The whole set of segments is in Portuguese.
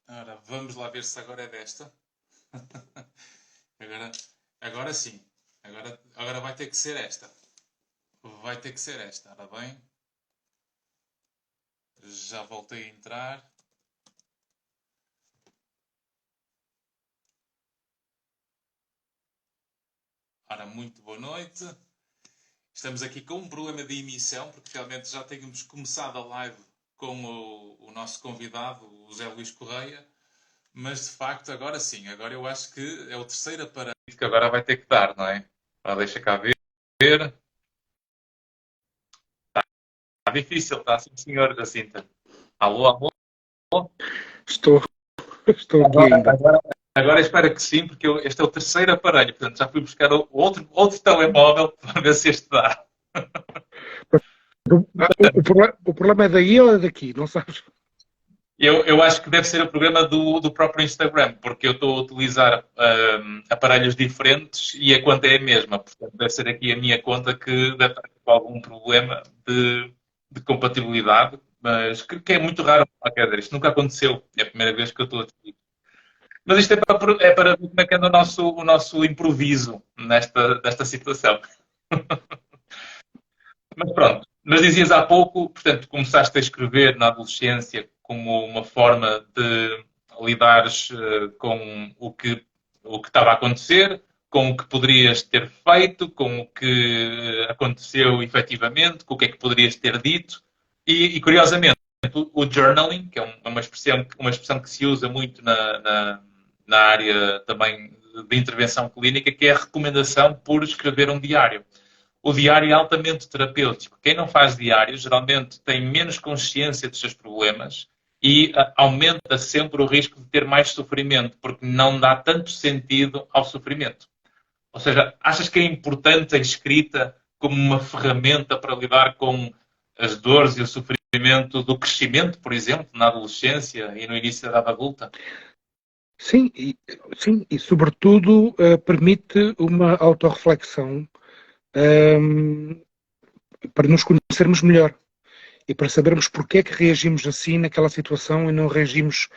Ora, vamos lá ver se agora é desta. Agora, agora sim. Agora vai ter que ser esta. Vai ter que ser esta. Ora bem. Já voltei a entrar. Ora, muito boa noite. Estamos aqui com um problema de emissão, porque realmente já tínhamos começado a live com o nosso convidado, o Zé Luís Correia. Mas de facto, agora sim. Agora eu acho que é o terceiro aparelho que agora vai ter que dar, não é? Ora, deixa cá ver. Está difícil, está sim, senhor Jacinta. Alô, alô? Estou, estou aqui Agora, ainda. agora, agora espero que sim, porque este é o terceiro aparelho. Portanto, já fui buscar outro telemóvel para ver se este dá. O problema é daí ou é daqui, não sabes? Eu acho que deve ser o problema do próprio Instagram, porque eu estou a utilizar aparelhos diferentes e a conta é a mesma. Portanto, deve ser aqui a minha conta que deve estar com algum problema de compatibilidade, mas que é muito raro. Quer dizer, isto nunca aconteceu. É a primeira vez que eu estou aqui. Mas isto é para ver como é que anda o nosso improviso nesta situação. Mas pronto, mas dizias há pouco, portanto, começaste a escrever na adolescência como uma forma de lidares com o que estava a acontecer, com o que poderias ter feito, com o que aconteceu efetivamente, com o que é que poderias ter dito. E curiosamente, o journaling, que é uma expressão que se usa muito na área também de intervenção clínica, que é a recomendação por escrever um diário. O diário é altamente terapêutico. Quem não faz diário geralmente tem menos consciência dos seus problemas e aumenta sempre o risco de ter mais sofrimento, porque não dá tanto sentido ao sofrimento. Ou seja, achas que é importante a escrita como uma ferramenta para lidar com as dores e o sofrimento do crescimento, por exemplo, na adolescência e no início da idade adulta? Sim, e sobretudo permite uma autorreflexão ehm, para nos conhecermos melhor e para sabermos porque é que reagimos assim naquela situação e não reagimos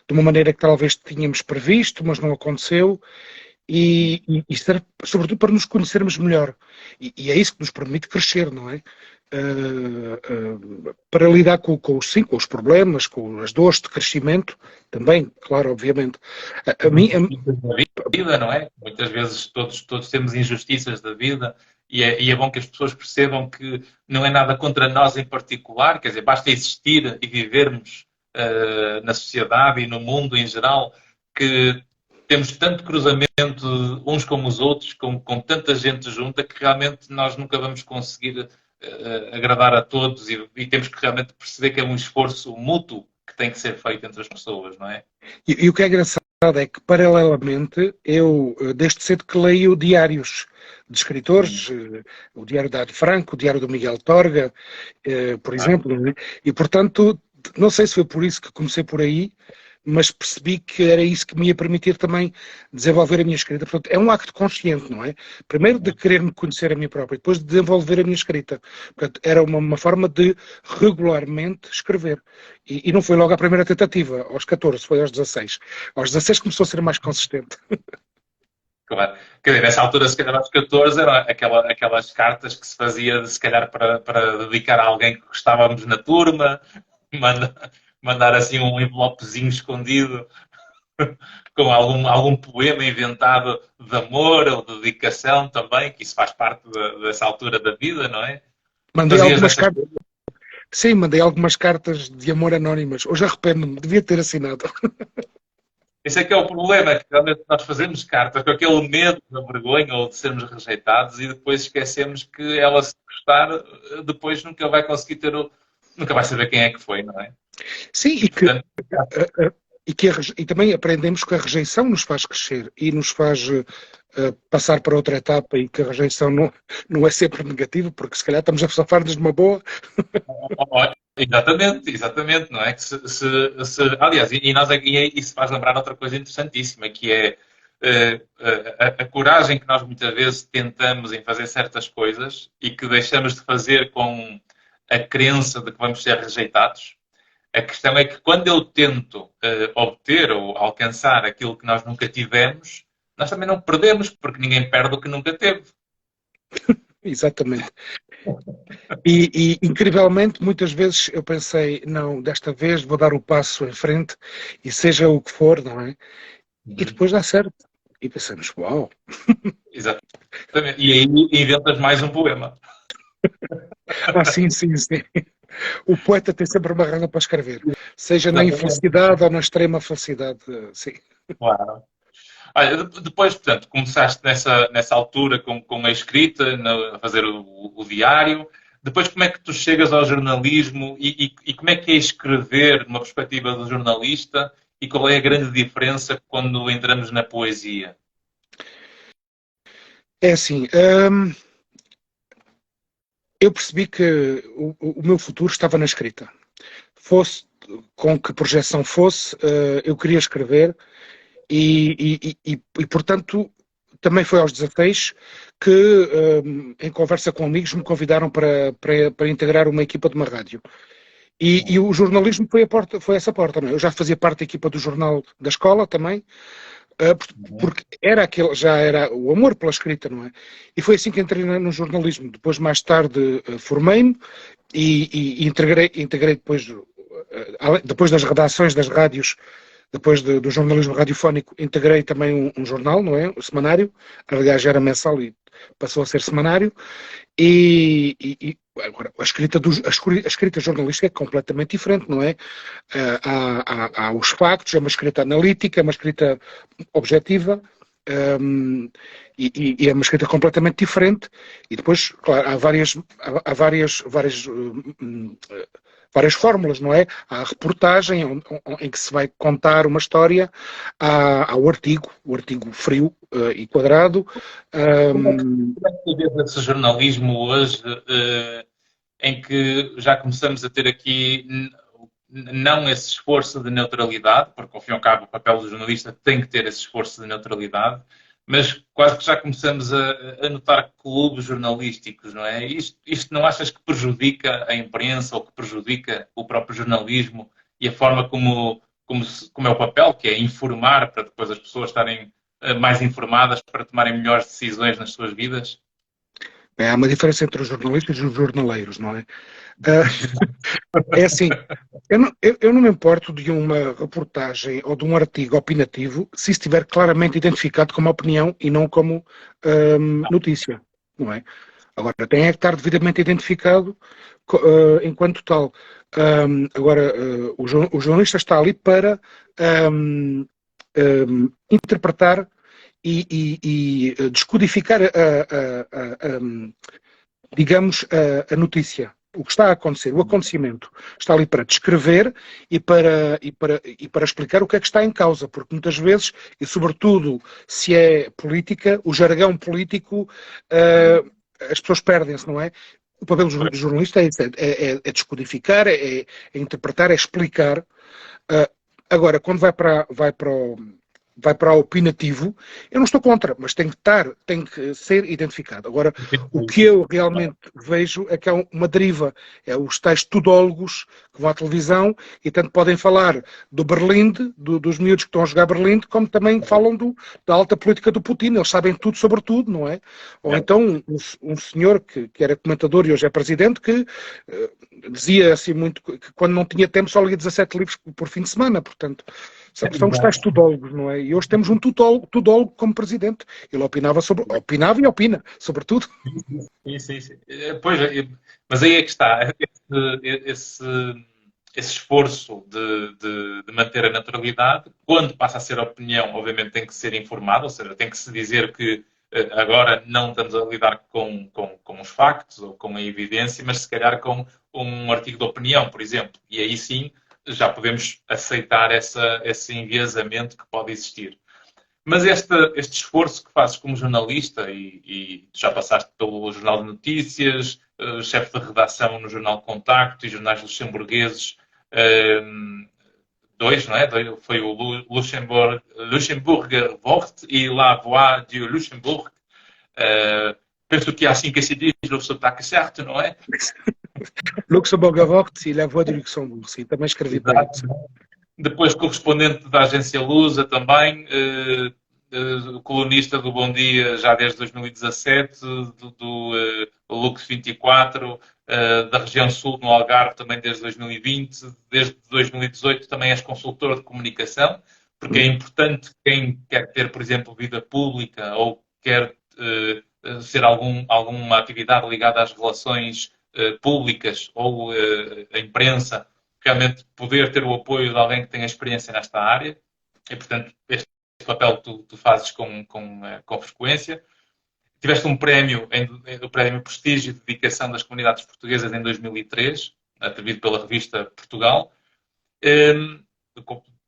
de uma maneira que talvez tínhamos previsto, mas não aconteceu, e serve sobretudo para nos conhecermos melhor. E é isso que nos permite crescer, não é? Para lidar com os problemas, com as dores de crescimento, também, claro, obviamente. A mim, Da vida, não é? Muitas vezes todos temos injustiças da vida e é bom que as pessoas percebam que não é nada contra nós em particular, quer dizer, basta existir e vivermos na sociedade e no mundo em geral, que temos tanto cruzamento uns com os outros, com tanta gente junta, que realmente nós nunca vamos conseguir agradar a todos e temos que realmente perceber que é um esforço mútuo que tem que ser feito entre as pessoas, não é? e o que é engraçado é que, paralelamente, eu, desde cedo que leio diários de escritores, o Diário da Anne Frank, o Diário do Miguel Torga, por exemplo, né? E, portanto, não sei se foi por isso que comecei por aí, mas percebi que era isso que me ia permitir também desenvolver a minha escrita. Portanto, é um acto consciente, não é? Primeiro de querer-me conhecer a mim próprio, depois de desenvolver a minha escrita. Portanto, era uma forma de regularmente escrever. E não foi logo a primeira tentativa, aos 14, foi aos 16. Aos 16 começou a ser mais consistente. Claro. Quer dizer, nessa altura, se calhar aos 14, eram aquelas cartas que se fazia, se calhar, para dedicar a alguém que gostávamos na turma, manda- mandar assim um envelopezinho escondido com algum poema inventado de amor ou de dedicação também, que isso faz parte dessa altura da vida, não é? Mandei Fazias algumas essas cartas. coisas. Sim, mandei algumas cartas de amor anónimas. Hoje arrependo-me, devia ter assinado. Esse é que é o problema, que realmente nós fazemos cartas com aquele medo da vergonha ou de sermos rejeitados e depois esquecemos que ela, se gostar, depois nunca vai conseguir nunca vai saber quem é que foi, não é? Sim, E portanto, e também aprendemos que a rejeição nos faz crescer e nos faz passar para outra etapa e que a rejeição não é sempre negativa, porque se calhar estamos a safar-nos de uma boa. exatamente, não é? Que aliás, e nós aqui isso faz lembrar outra coisa interessantíssima, que é a coragem que nós muitas vezes tentamos em fazer certas coisas e que deixamos de fazer com a crença de que vamos ser rejeitados. A questão é que quando eu tento obter ou alcançar aquilo que nós nunca tivemos, nós também não perdemos, porque ninguém perde o que nunca teve. Exatamente. E, incrivelmente, muitas vezes eu pensei, não, desta vez vou dar o passo em frente e seja o que for, não é? E depois dá certo. E pensamos, uau! Exatamente. E aí inventas mais um poema. Ah, sim, sim, sim. O poeta tem sempre uma razão para escrever, seja na infelicidade ou na extrema felicidade, sim. Claro. Olha, depois, portanto, começaste nessa altura com a escrita, a fazer o diário. Depois, como é que tu chegas ao jornalismo e como é que é escrever numa perspectiva do jornalista e qual é a grande diferença quando entramos na poesia? É assim, eu percebi que o meu futuro estava na escrita. Fosse com que projeção fosse, eu queria escrever e, portanto, também foi aos 16 que, em conversa com amigos, me convidaram para integrar uma equipa de uma rádio. E o jornalismo foi essa porta, não é? Eu já fazia parte da equipa do jornal da escola também, porque já era o amor pela escrita, não é? E foi assim que entrei no jornalismo. Depois, mais tarde, formei-me e integrei depois das redações das rádios, depois do jornalismo radiofónico, integrei também um jornal, não é? O semanário. Aliás, era mensal e passou a ser semanário. Agora, a escrita jornalística é completamente diferente, não é? Há os factos, é uma escrita analítica, é uma escrita objetiva, e é uma escrita completamente diferente. E depois, claro, há várias fórmulas, não é? Há a reportagem, em que se vai contar uma história, há o artigo frio e quadrado. Como é que tu vês esse jornalismo hoje, em que já começamos a ter aqui não esse esforço de neutralidade, porque ao fim e ao cabo o papel do jornalista tem que ter esse esforço de neutralidade, mas quase que já começamos a notar clubes jornalísticos, não é? Isto não achas que prejudica a imprensa ou que prejudica o próprio jornalismo e a forma como é o papel, que é informar para depois as pessoas estarem mais informadas para tomarem melhores decisões nas suas vidas? Há uma diferença entre os jornalistas e os jornaleiros, não é? É assim, eu não me importo de uma reportagem ou de um artigo opinativo se estiver claramente identificado como opinião e não como notícia, não é? Agora, tem que estar devidamente identificado enquanto tal. Agora, o jornalista está ali para interpretar e descodificar digamos, a notícia, o que está a acontecer, o acontecimento. Está ali para descrever e para explicar o que é que está em causa, porque muitas vezes, e sobretudo se é política, o jargão político, as pessoas perdem-se, não é? O papel do jornalista é descodificar, é interpretar, é explicar. Agora, quando vai para o opinativo, eu não estou contra, mas tem que ser identificado. Agora, o que eu realmente vejo é que há uma deriva, é os tais tudólogos que vão à televisão e tanto podem falar do Berlinde, dos miúdos que estão a jogar Berlinde, como também falam da alta política do Putin, eles sabem tudo sobre tudo, não é? Ou então um senhor que era comentador e hoje é presidente, que dizia assim muito, que quando não tinha tempo só lia 17 livros por fim de semana, portanto... São os tais tudólogos, não é? E hoje temos um tudólogo como presidente. Ele opinava e opina, sobretudo. Sim. Pois, mas aí é que está. Esse esforço de manter a naturalidade, quando passa a ser opinião, obviamente tem que ser informado, ou seja, tem que se dizer que agora não estamos a lidar com os factos ou com a evidência, mas se calhar com um artigo de opinião, por exemplo. E aí sim já podemos aceitar esse enviesamento que pode existir. Mas este esforço que fazes como jornalista, e já passaste pelo Jornal de Notícias, chefe de redação no Jornal Contacto e jornais luxemburgueses, dois, não é? Foi o Luxemburger Wort e La Voix du Luxembourg. Penso que é assim que se diz no sotaque certo, não é? Luxemburger Wort e La Voix du Luxembourg, sim, também escrevi para isso. depois correspondente da agência Lusa também, colunista do Bom Dia já desde 2017, do Lux 24, da região sul no Algarve também desde 2020, desde 2018 também és consultor de comunicação, porque é importante quem quer ter, por exemplo, vida pública ou quer ser alguma atividade ligada às relações públicas ou a imprensa, realmente poder ter o apoio de alguém que tenha experiência nesta área. E, portanto, este papel tu fazes com frequência. Tiveste um prémio, o prémio Prestígio de Dedicação das Comunidades Portuguesas em 2003, atribuído pela revista Portugal.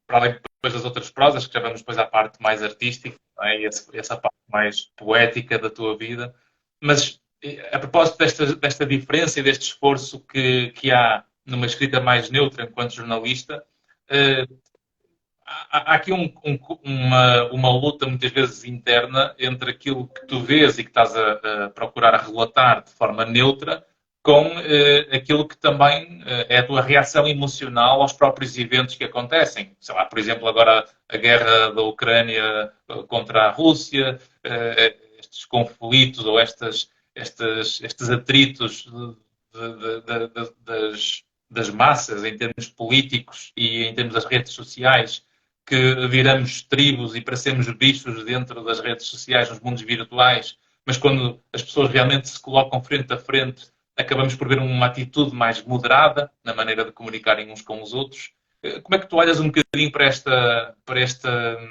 Para além depois das outras prosas, que já vamos depois à parte mais artística, é? Essa parte mais poética da tua vida. Mas, a propósito desta diferença e deste esforço que há numa escrita mais neutra enquanto jornalista, há aqui uma luta muitas vezes interna entre aquilo que tu vês e que estás a procurar relatar de forma neutra com aquilo que também é a tua reação emocional aos próprios eventos que acontecem. Sei lá, por exemplo, agora a guerra da Ucrânia contra a Rússia, estes conflitos ou estes atritos das massas em termos políticos e em termos das redes sociais, que viramos tribos e parecemos bichos dentro das redes sociais, nos mundos virtuais, mas quando as pessoas realmente se colocam frente a frente, acabamos por ver uma atitude mais moderada na maneira de comunicarem uns com os outros. Como é que tu olhas um bocadinho para esta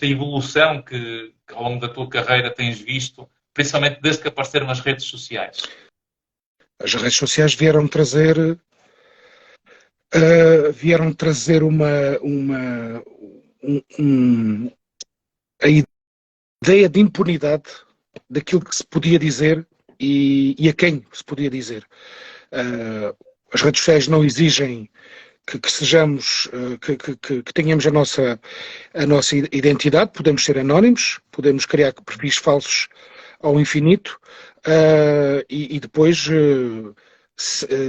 evolução que ao longo da tua carreira tens visto, principalmente desde que apareceram as redes sociais? As redes sociais vieram trazer a ideia de impunidade daquilo que se podia dizer e a quem se podia dizer. As redes sociais não exigem que sejamos, que tenhamos a nossa identidade, podemos ser anónimos, podemos criar perfis falsos ao infinito e depois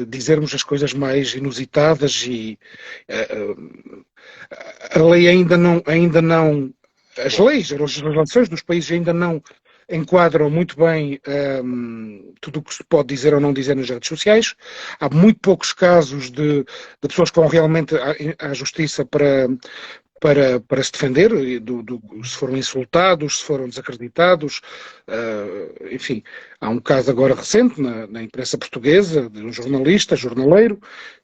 dizermos as coisas mais inusitadas e a lei ainda não, as leis, as legislações dos países ainda não enquadram muito bem tudo o que se pode dizer ou não dizer nas redes sociais. Há muito poucos casos de pessoas que vão realmente à justiça para se defender, se foram insultados, se foram desacreditados, enfim. Há um caso agora recente na imprensa portuguesa, de um jornaleiro,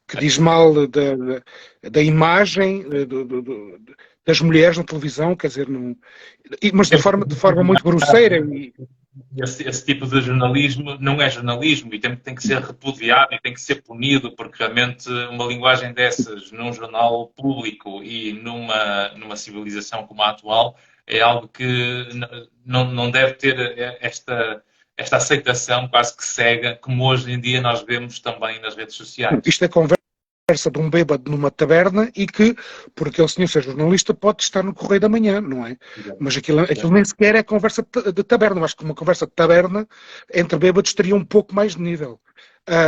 que diz mal da imagem das mulheres na televisão, quer dizer, mas de forma muito grosseira. Esse tipo de jornalismo não é jornalismo e tem que ser repudiado e tem que ser punido, porque realmente uma linguagem dessas num jornal público e numa civilização como a atual é algo que não deve ter esta aceitação quase que cega, como hoje em dia nós vemos também nas redes sociais. Isto é conversa de um bêbado numa taberna e que, por aquele senhor ser jornalista, pode estar no Correio da Manhã, não é? Mas aquilo nem sequer é conversa de taberna. Eu acho que uma conversa de taberna entre bêbados teria um pouco mais de nível.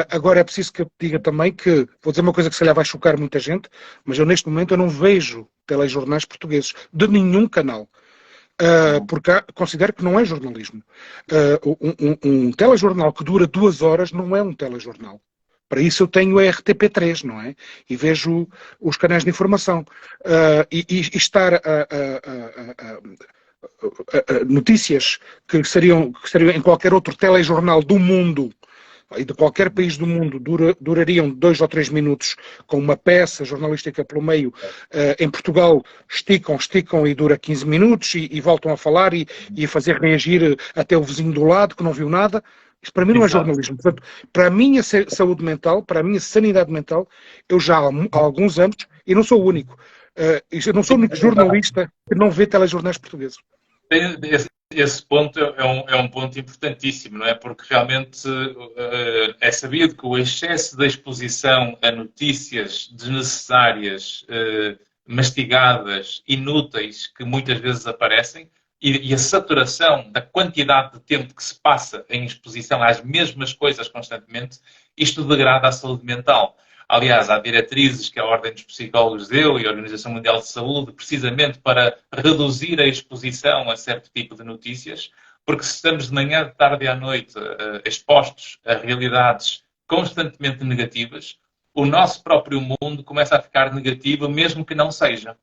Agora é preciso que eu diga também que, vou dizer uma coisa que se calhar vai chocar muita gente, mas eu neste momento eu não vejo telejornais portugueses de nenhum canal. Porque considero que não é jornalismo. Um telejornal que dura 2 horas não é um telejornal. Para isso eu tenho a RTP3, não é? E vejo os canais de informação. E estar notícias que seriam em qualquer outro telejornal do mundo e de qualquer país do mundo durariam 2 ou 3 minutos com uma peça jornalística pelo meio. Em Portugal esticam e dura 15 minutos e voltam a falar e a fazer reagir até o vizinho do lado que não viu nada. Isto para mim não é jornalismo. Portanto, para a minha saúde mental, para a minha sanidade mental, eu já há alguns anos, e não sou o único, eu não sou o único jornalista que não vê telejornais portugueses. Esse ponto é um ponto importantíssimo, não é? Porque realmente é sabido que o excesso de exposição a notícias desnecessárias, mastigadas, inúteis, que muitas vezes aparecem, e a saturação da quantidade de tempo que se passa em exposição às mesmas coisas constantemente, isto degrada a saúde mental. Aliás, há diretrizes que a Ordem dos Psicólogos deu e a Organização Mundial de Saúde, precisamente para reduzir a exposição a certo tipo de notícias, porque se estamos de manhã, de tarde e à noite expostos a realidades constantemente negativas, o nosso próprio mundo começa a ficar negativo, mesmo que não seja.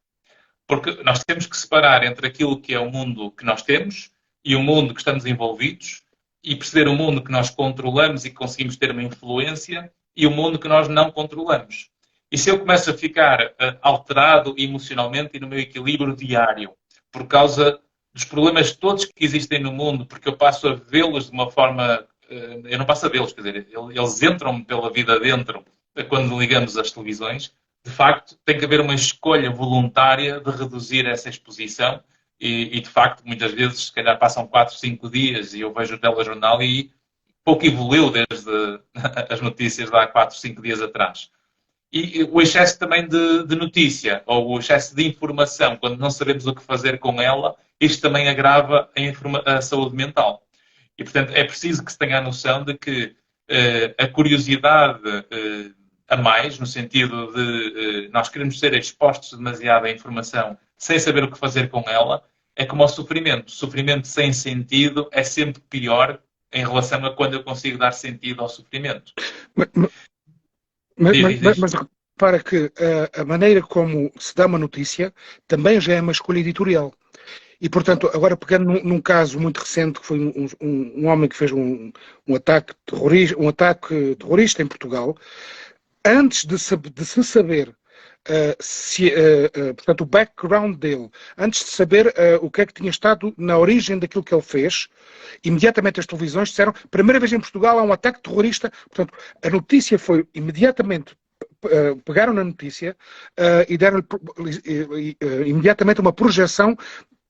Porque nós temos que separar entre aquilo que é o mundo que nós temos e o mundo que estamos envolvidos e perceber o mundo que nós controlamos e que conseguimos ter uma influência e o mundo que nós não controlamos. E se eu começo a ficar alterado emocionalmente e no meu equilíbrio diário por causa dos problemas todos que existem no mundo, porque eu passo a vê-los de uma forma... Eu não passo a vê-los, quer dizer, eles entram pela vida dentro quando ligamos as televisões. De facto, tem que haver uma escolha voluntária de reduzir essa exposição e de facto, muitas vezes, se calhar passam 4, 5 dias e eu vejo o telejornal e pouco evoluiu desde as notícias de há 4, 5 dias atrás. E o excesso também de notícia, ou o excesso de informação, quando não sabemos o que fazer com ela, isto também agrava a saúde mental. E, portanto, é preciso que se tenha a noção de que a curiosidade a mais, no sentido de nós queremos ser expostos demasiado à informação sem saber o que fazer com ela, é como o sofrimento. O sofrimento sem sentido é sempre pior em relação a quando eu consigo dar sentido ao sofrimento. Mas repara que a maneira como se dá uma notícia também já é uma escolha editorial. E, portanto, agora pegando num caso muito recente, que foi um homem que fez um ataque terrorista em Portugal, antes de se saber portanto, o background dele, antes de saber o que é que tinha estado na origem daquilo que ele fez, imediatamente as televisões disseram, primeira vez em Portugal há um ataque terrorista, portanto, a notícia foi imediatamente, pegaram na notícia e deram imediatamente uma projeção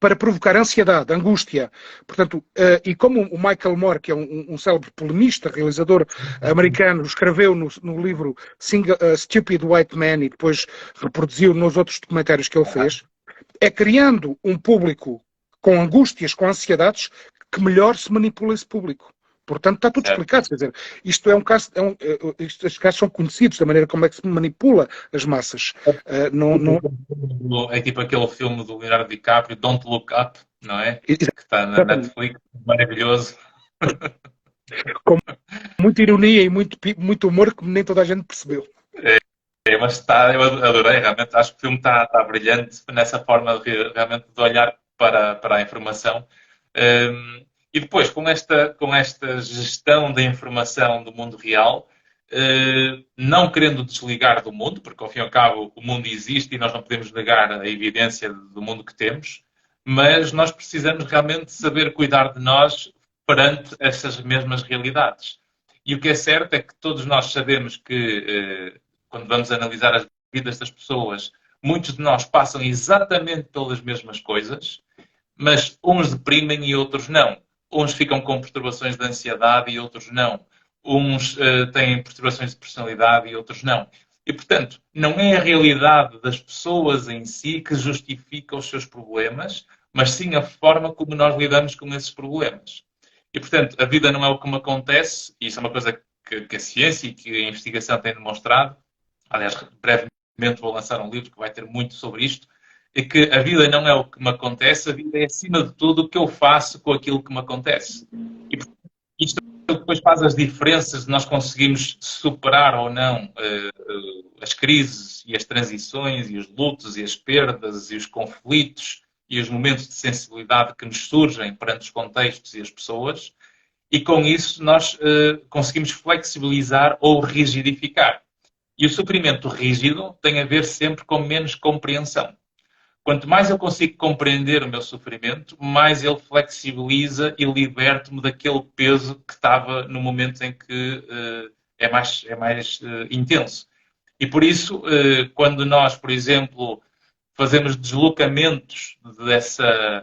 para provocar ansiedade, angústia. Portanto, e como o Michael Moore, que é um célebre polemista, realizador americano, escreveu no livro Stupid White Man e depois reproduziu nos outros documentários que ele fez, é criando um público com angústias, com ansiedades, que melhor se manipula esse público. Portanto, está tudo explicado. Quer dizer, isto é um caso, estes casos são conhecidos da maneira como é que se manipula as massas. É tipo aquele filme do Leonardo DiCaprio, Don't Look Up, não é? Que está na Netflix, maravilhoso. Com muita ironia e muito humor que nem toda a gente percebeu. Mas eu adorei, realmente. Acho que o filme está brilhante nessa forma realmente de olhar para a informação. E depois, com esta gestão da informação do mundo real, não querendo desligar do mundo, porque ao fim e ao cabo o mundo existe e nós não podemos negar a evidência do mundo que temos, mas nós precisamos realmente saber cuidar de nós perante essas mesmas realidades. E o que é certo é que todos nós sabemos que, quando vamos analisar as vidas das pessoas, muitos de nós passam exatamente pelas mesmas coisas, mas uns deprimem e outros não. Uns ficam com perturbações de ansiedade e outros não. Uns têm perturbações de personalidade e outros não. E, portanto, não é a realidade das pessoas em si que justifica os seus problemas, mas sim a forma como nós lidamos com esses problemas. E, portanto, a vida não é o que me acontece, e isso é uma coisa que a ciência e que a investigação têm demonstrado. Aliás, brevemente vou lançar um livro que vai ter muito sobre isto, é que a vida não é o que me acontece, a vida é, acima de tudo, o que eu faço com aquilo que me acontece. E isto depois faz as diferenças de nós conseguirmos superar ou não as crises e as transições e os lutos e as perdas e os conflitos e os momentos de sensibilidade que nos surgem perante os contextos e as pessoas. E com isso nós conseguimos flexibilizar ou rigidificar. E o sofrimento rígido tem a ver sempre com menos compreensão. Quanto mais eu consigo compreender o meu sofrimento, mais ele flexibiliza e liberto-me daquele peso que estava no momento em que é mais intenso. E por isso, quando nós, por exemplo, fazemos deslocamentos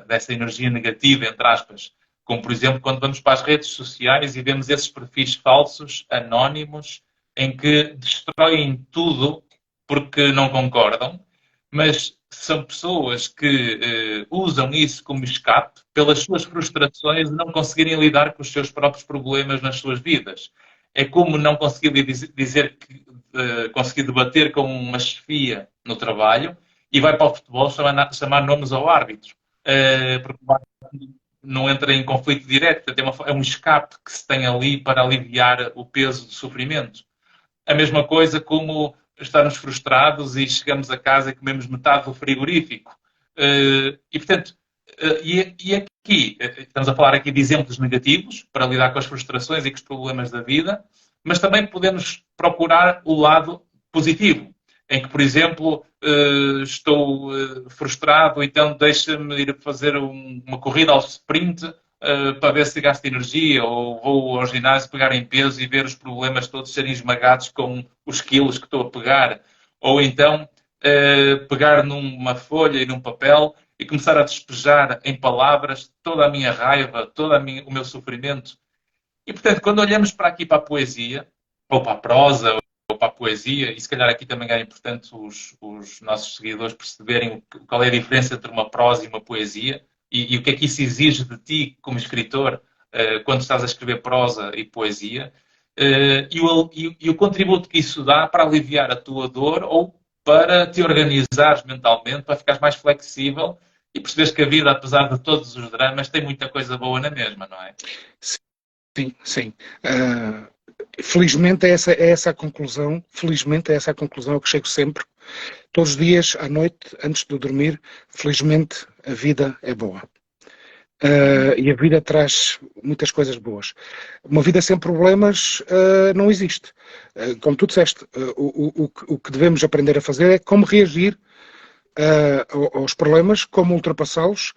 dessa energia negativa, entre aspas, como por exemplo quando vamos para as redes sociais e vemos esses perfis falsos, anónimos, em que destroem tudo porque não concordam, mas são pessoas que usam isso como escape pelas suas frustrações de não conseguirem lidar com os seus próprios problemas nas suas vidas. É como não conseguir dizer que conseguir debater com uma chefia no trabalho e vai para o futebol chamar nomes ao árbitro. Porque não entra em conflito direto. É um escape que se tem ali para aliviar o peso do sofrimento. A mesma coisa como estarmos frustrados e chegamos a casa e comemos metade do frigorífico. E, portanto, aqui, estamos a falar aqui de exemplos negativos para lidar com as frustrações e com os problemas da vida, mas também podemos procurar o lado positivo, em que, por exemplo, estou frustrado, então deixa-me ir fazer uma corrida ao sprint para ver se gasto energia, ou vou ao ginásio pegar em peso e ver os problemas todos serem esmagados com os quilos que estou a pegar, ou então pegar numa folha e num papel e começar a despejar em palavras toda a minha raiva, o meu sofrimento. E, portanto, quando olhamos para aqui para a poesia, ou para a prosa, ou para a poesia, e se calhar aqui também é importante os nossos seguidores perceberem qual é a diferença entre uma prosa e uma poesia, e o que é que isso exige de ti como escritor quando estás a escrever prosa e poesia, e o contributo que isso dá para aliviar a tua dor ou para te organizares mentalmente, para ficares mais flexível e perceberes que a vida, apesar de todos os dramas, tem muita coisa boa na mesma, não é? Sim, sim. Felizmente é essa a conclusão. Felizmente é essa a conclusão a que chego sempre. Todos os dias, à noite, antes de dormir, felizmente a vida é boa. E a vida traz muitas coisas boas. Uma vida sem problemas não existe. Como tu disseste, o que devemos aprender a fazer é como reagir aos problemas, como ultrapassá-los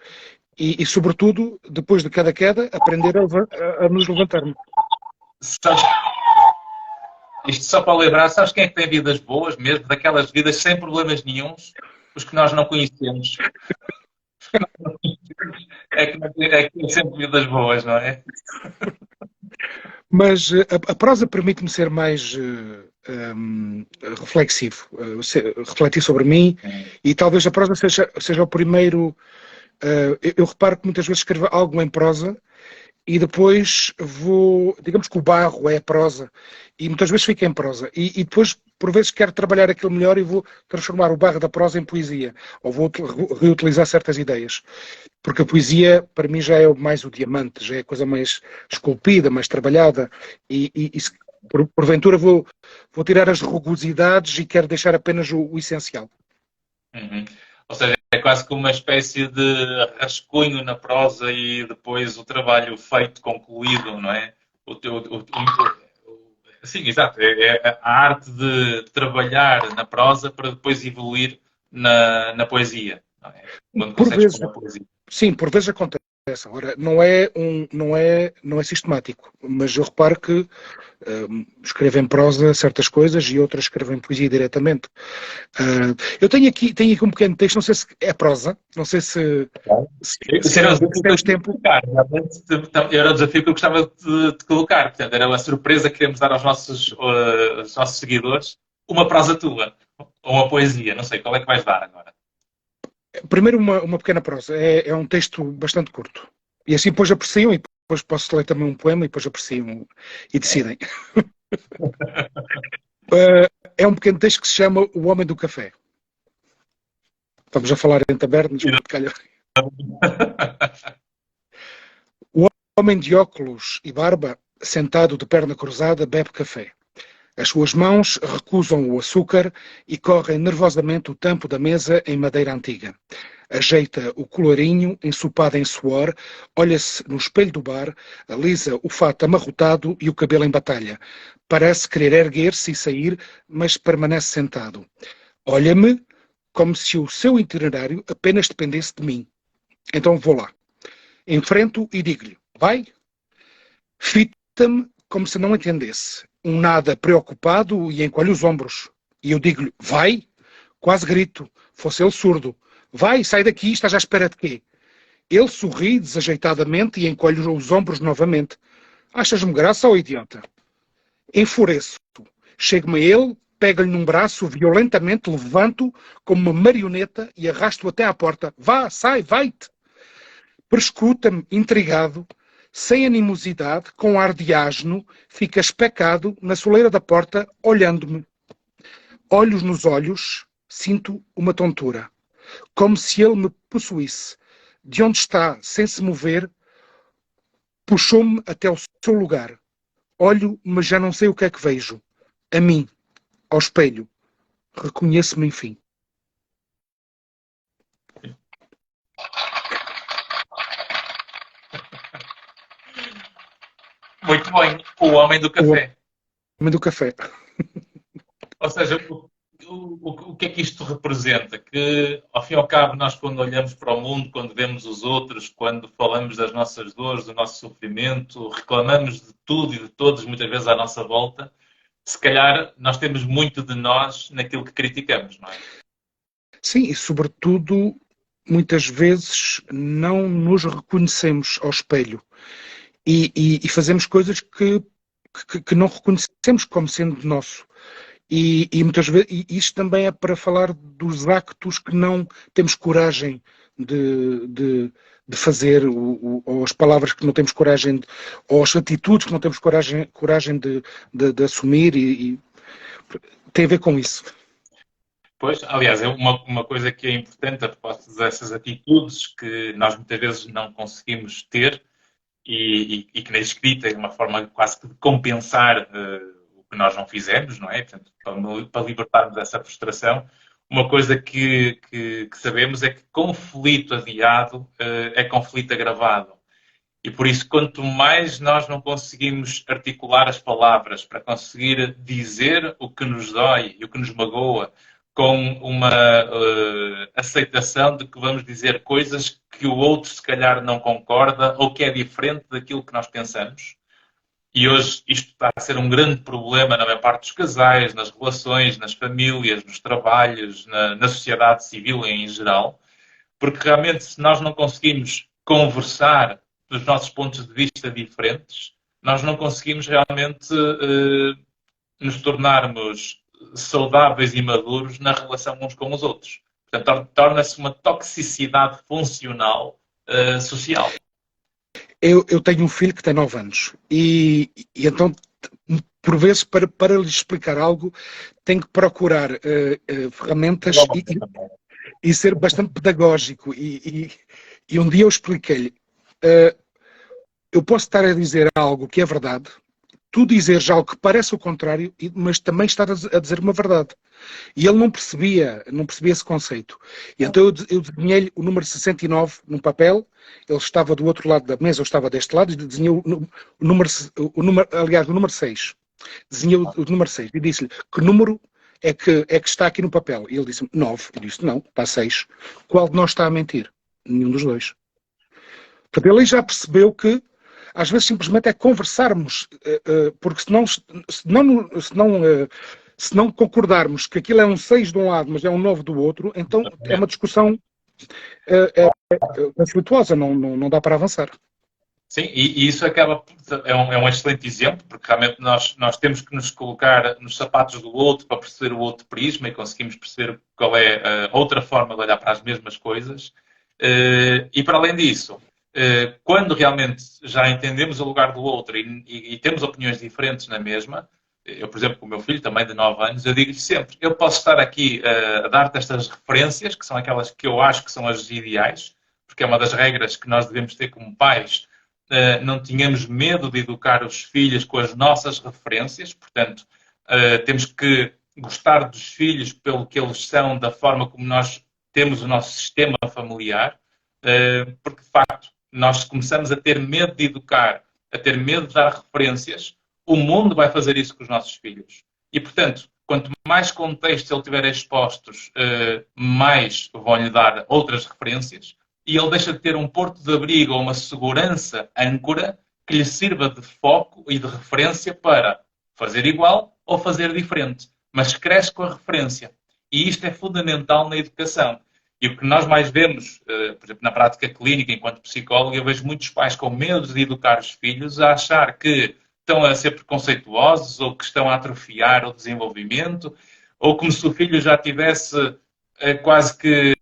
e, sobretudo, depois de cada queda, aprender a nos levantarmos. Isto só para lembrar, sabes quem é que tem vidas boas mesmo? Daquelas vidas sem problemas nenhuns, os que nós não conhecemos. É que tem sempre vidas boas, não é? Mas a prosa permite-me ser mais reflexivo, refletir sobre mim, e talvez a prosa seja o primeiro. Eu reparo que muitas vezes escrevo algo em prosa e depois digamos que o barro é a prosa, e muitas vezes fica em prosa, e depois, por vezes, quero trabalhar aquilo melhor e vou transformar o barro da prosa em poesia, ou vou reutilizar certas ideias, porque a poesia, para mim, já é mais o diamante, já é a coisa mais esculpida, mais trabalhada, e porventura vou tirar as rugosidades e quero deixar apenas o essencial. Uhum. Ou seja, é quase como uma espécie de rascunho na prosa e depois o trabalho feito, concluído, não é? Sim, exato. É a arte de trabalhar na prosa para depois evoluir na poesia. Não é? Quando consegues pôr a poesia. Sim, por vezes acontece. Ora, não é sistemático, mas eu reparo que escrevo em prosa certas coisas e outras escrevo em poesia diretamente. Eu tenho aqui um pequeno texto, não sei se é prosa, não sei se temos tempo. Era o desafio que eu gostava de colocar, portanto, era a surpresa que queremos dar aos nossos seguidores, uma prosa tua, ou uma poesia, não sei, qual é que vais dar agora? Primeiro uma pequena prosa, é um texto bastante curto. E assim depois apreciam, e depois posso ler também um poema, e depois apreciam e decidem. É um pequeno texto que se chama O Homem do Café. Estamos a falar em tabernas, calhar. O homem de óculos e barba, sentado de perna cruzada, bebe café. As suas mãos recusam o açúcar e correm nervosamente o tampo da mesa em madeira antiga. Ajeita o colarinho, ensopado em suor, olha-se no espelho do bar, alisa o fato amarrotado e o cabelo em batalha. Parece querer erguer-se e sair, mas permanece sentado. Olha-me como se o seu itinerário apenas dependesse de mim. Então vou lá. Enfrento e digo-lhe, vai? Fita-me como se não entendesse. Um nada preocupado e encolhe os ombros. E eu digo-lhe, vai? Quase grito, fosse ele surdo. Vai, sai daqui, estás à espera de quê? Ele sorri desajeitadamente e encolhe os ombros novamente. Achas-me graça, ó idiota? Enfureço. Chego-me a ele, pego-lhe num braço, violentamente levanto como uma marioneta e arrasto-o até à porta. Vá, sai, vai-te! Perscruta-me, intrigado, sem animosidade, com ar de asno, fica especado na soleira da porta, olhando-me. Olhos nos olhos, sinto uma tontura, como se ele me possuísse. De onde está, sem se mover, puxou-me até o seu lugar. Olho, mas já não sei o que é que vejo. A mim, ao espelho. Reconheço-me, enfim. Muito bem. O Homem do Café. O Homem do Café. Ou seja, o que é que isto representa? Que, ao fim e ao cabo, nós quando olhamos para o mundo, quando vemos os outros, quando falamos das nossas dores, do nosso sofrimento, reclamamos de tudo e de todos, muitas vezes à nossa volta, se calhar nós temos muito de nós naquilo que criticamos, não é? Sim, e sobretudo, muitas vezes não nos reconhecemos ao espelho. E fazemos coisas que não reconhecemos como sendo nosso. E muitas vezes isto também é para falar dos actos que não temos coragem de fazer, ou as palavras que não temos coragem, ou as atitudes que não temos coragem de assumir, e tem a ver com isso. Pois, aliás, é uma coisa que é importante a propósito dessas atitudes que nós muitas vezes não conseguimos ter e que na escrita é uma forma quase que de compensar o que nós não fizemos, não é? Portanto, para libertarmos dessa frustração, uma coisa que sabemos é que conflito adiado é conflito agravado. E por isso, quanto mais nós não conseguimos articular as palavras para conseguir dizer o que nos dói e o que nos magoa, com uma aceitação de que vamos dizer coisas que o outro se calhar não concorda ou que é diferente daquilo que nós pensamos. E hoje isto está a ser um grande problema na maior parte dos casais, nas relações, nas famílias, nos trabalhos, na sociedade civil em geral. Porque realmente se nós não conseguimos conversar dos nossos pontos de vista diferentes, nós não conseguimos realmente nos tornarmos saudáveis e maduros na relação uns com os outros. Portanto, torna-se uma toxicidade funcional social. Eu tenho um filho que tem 9 anos e então, por vezes, para lhe explicar algo, tenho que procurar ferramentas e ser bastante pedagógico. E um dia eu expliquei-lhe, eu posso estar a dizer algo que é verdade, tu dizeres algo que parece o contrário, mas também estás a dizer uma verdade. E ele não percebia esse conceito. E então eu desenhei-lhe o número 69 num papel, ele estava do outro lado da mesa, eu estava deste lado, e desenhei o número 6. Desenhei o número 6 e disse-lhe, que número é que está aqui no papel? E ele disse-me, 9. Eu disse, não, está 6. Qual de nós está a mentir? Nenhum dos dois. Portanto, ele já percebeu que às vezes simplesmente é conversarmos, porque se não concordarmos que aquilo é um 6 de um lado, mas é um 9 do outro, então é uma discussão conflituosa, não dá para avançar. Sim, e isso acaba é um excelente exemplo, porque realmente nós temos que nos colocar nos sapatos do outro para perceber o outro prisma e conseguimos perceber qual é a outra forma de olhar para as mesmas coisas. E para além disso, quando realmente já entendemos o lugar do outro e temos opiniões diferentes na mesma, eu, por exemplo, com o meu filho, também de 9 anos, eu digo-lhe sempre, eu posso estar aqui a dar-te estas referências, que são aquelas que eu acho que são as ideais, porque é uma das regras que nós devemos ter como pais, não tínhamos medo de educar os filhos com as nossas referências, portanto, temos que gostar dos filhos pelo que eles são, da forma como nós temos o nosso sistema familiar, porque, de facto, nós começamos a ter medo de educar, a ter medo de dar referências, o mundo vai fazer isso com os nossos filhos. E, portanto, quanto mais contextos ele tiver expostos, mais vão-lhe dar outras referências, e ele deixa de ter um porto de abrigo ou uma segurança âncora que lhe sirva de foco e de referência para fazer igual ou fazer diferente. Mas cresce com a referência. E isto é fundamental na educação. E o que nós mais vemos, por exemplo, na prática clínica, enquanto psicólogo, eu vejo muitos pais com medo de educar os filhos a achar que estão a ser preconceituosos ou que estão a atrofiar o desenvolvimento, ou como se o filho já tivesse quase que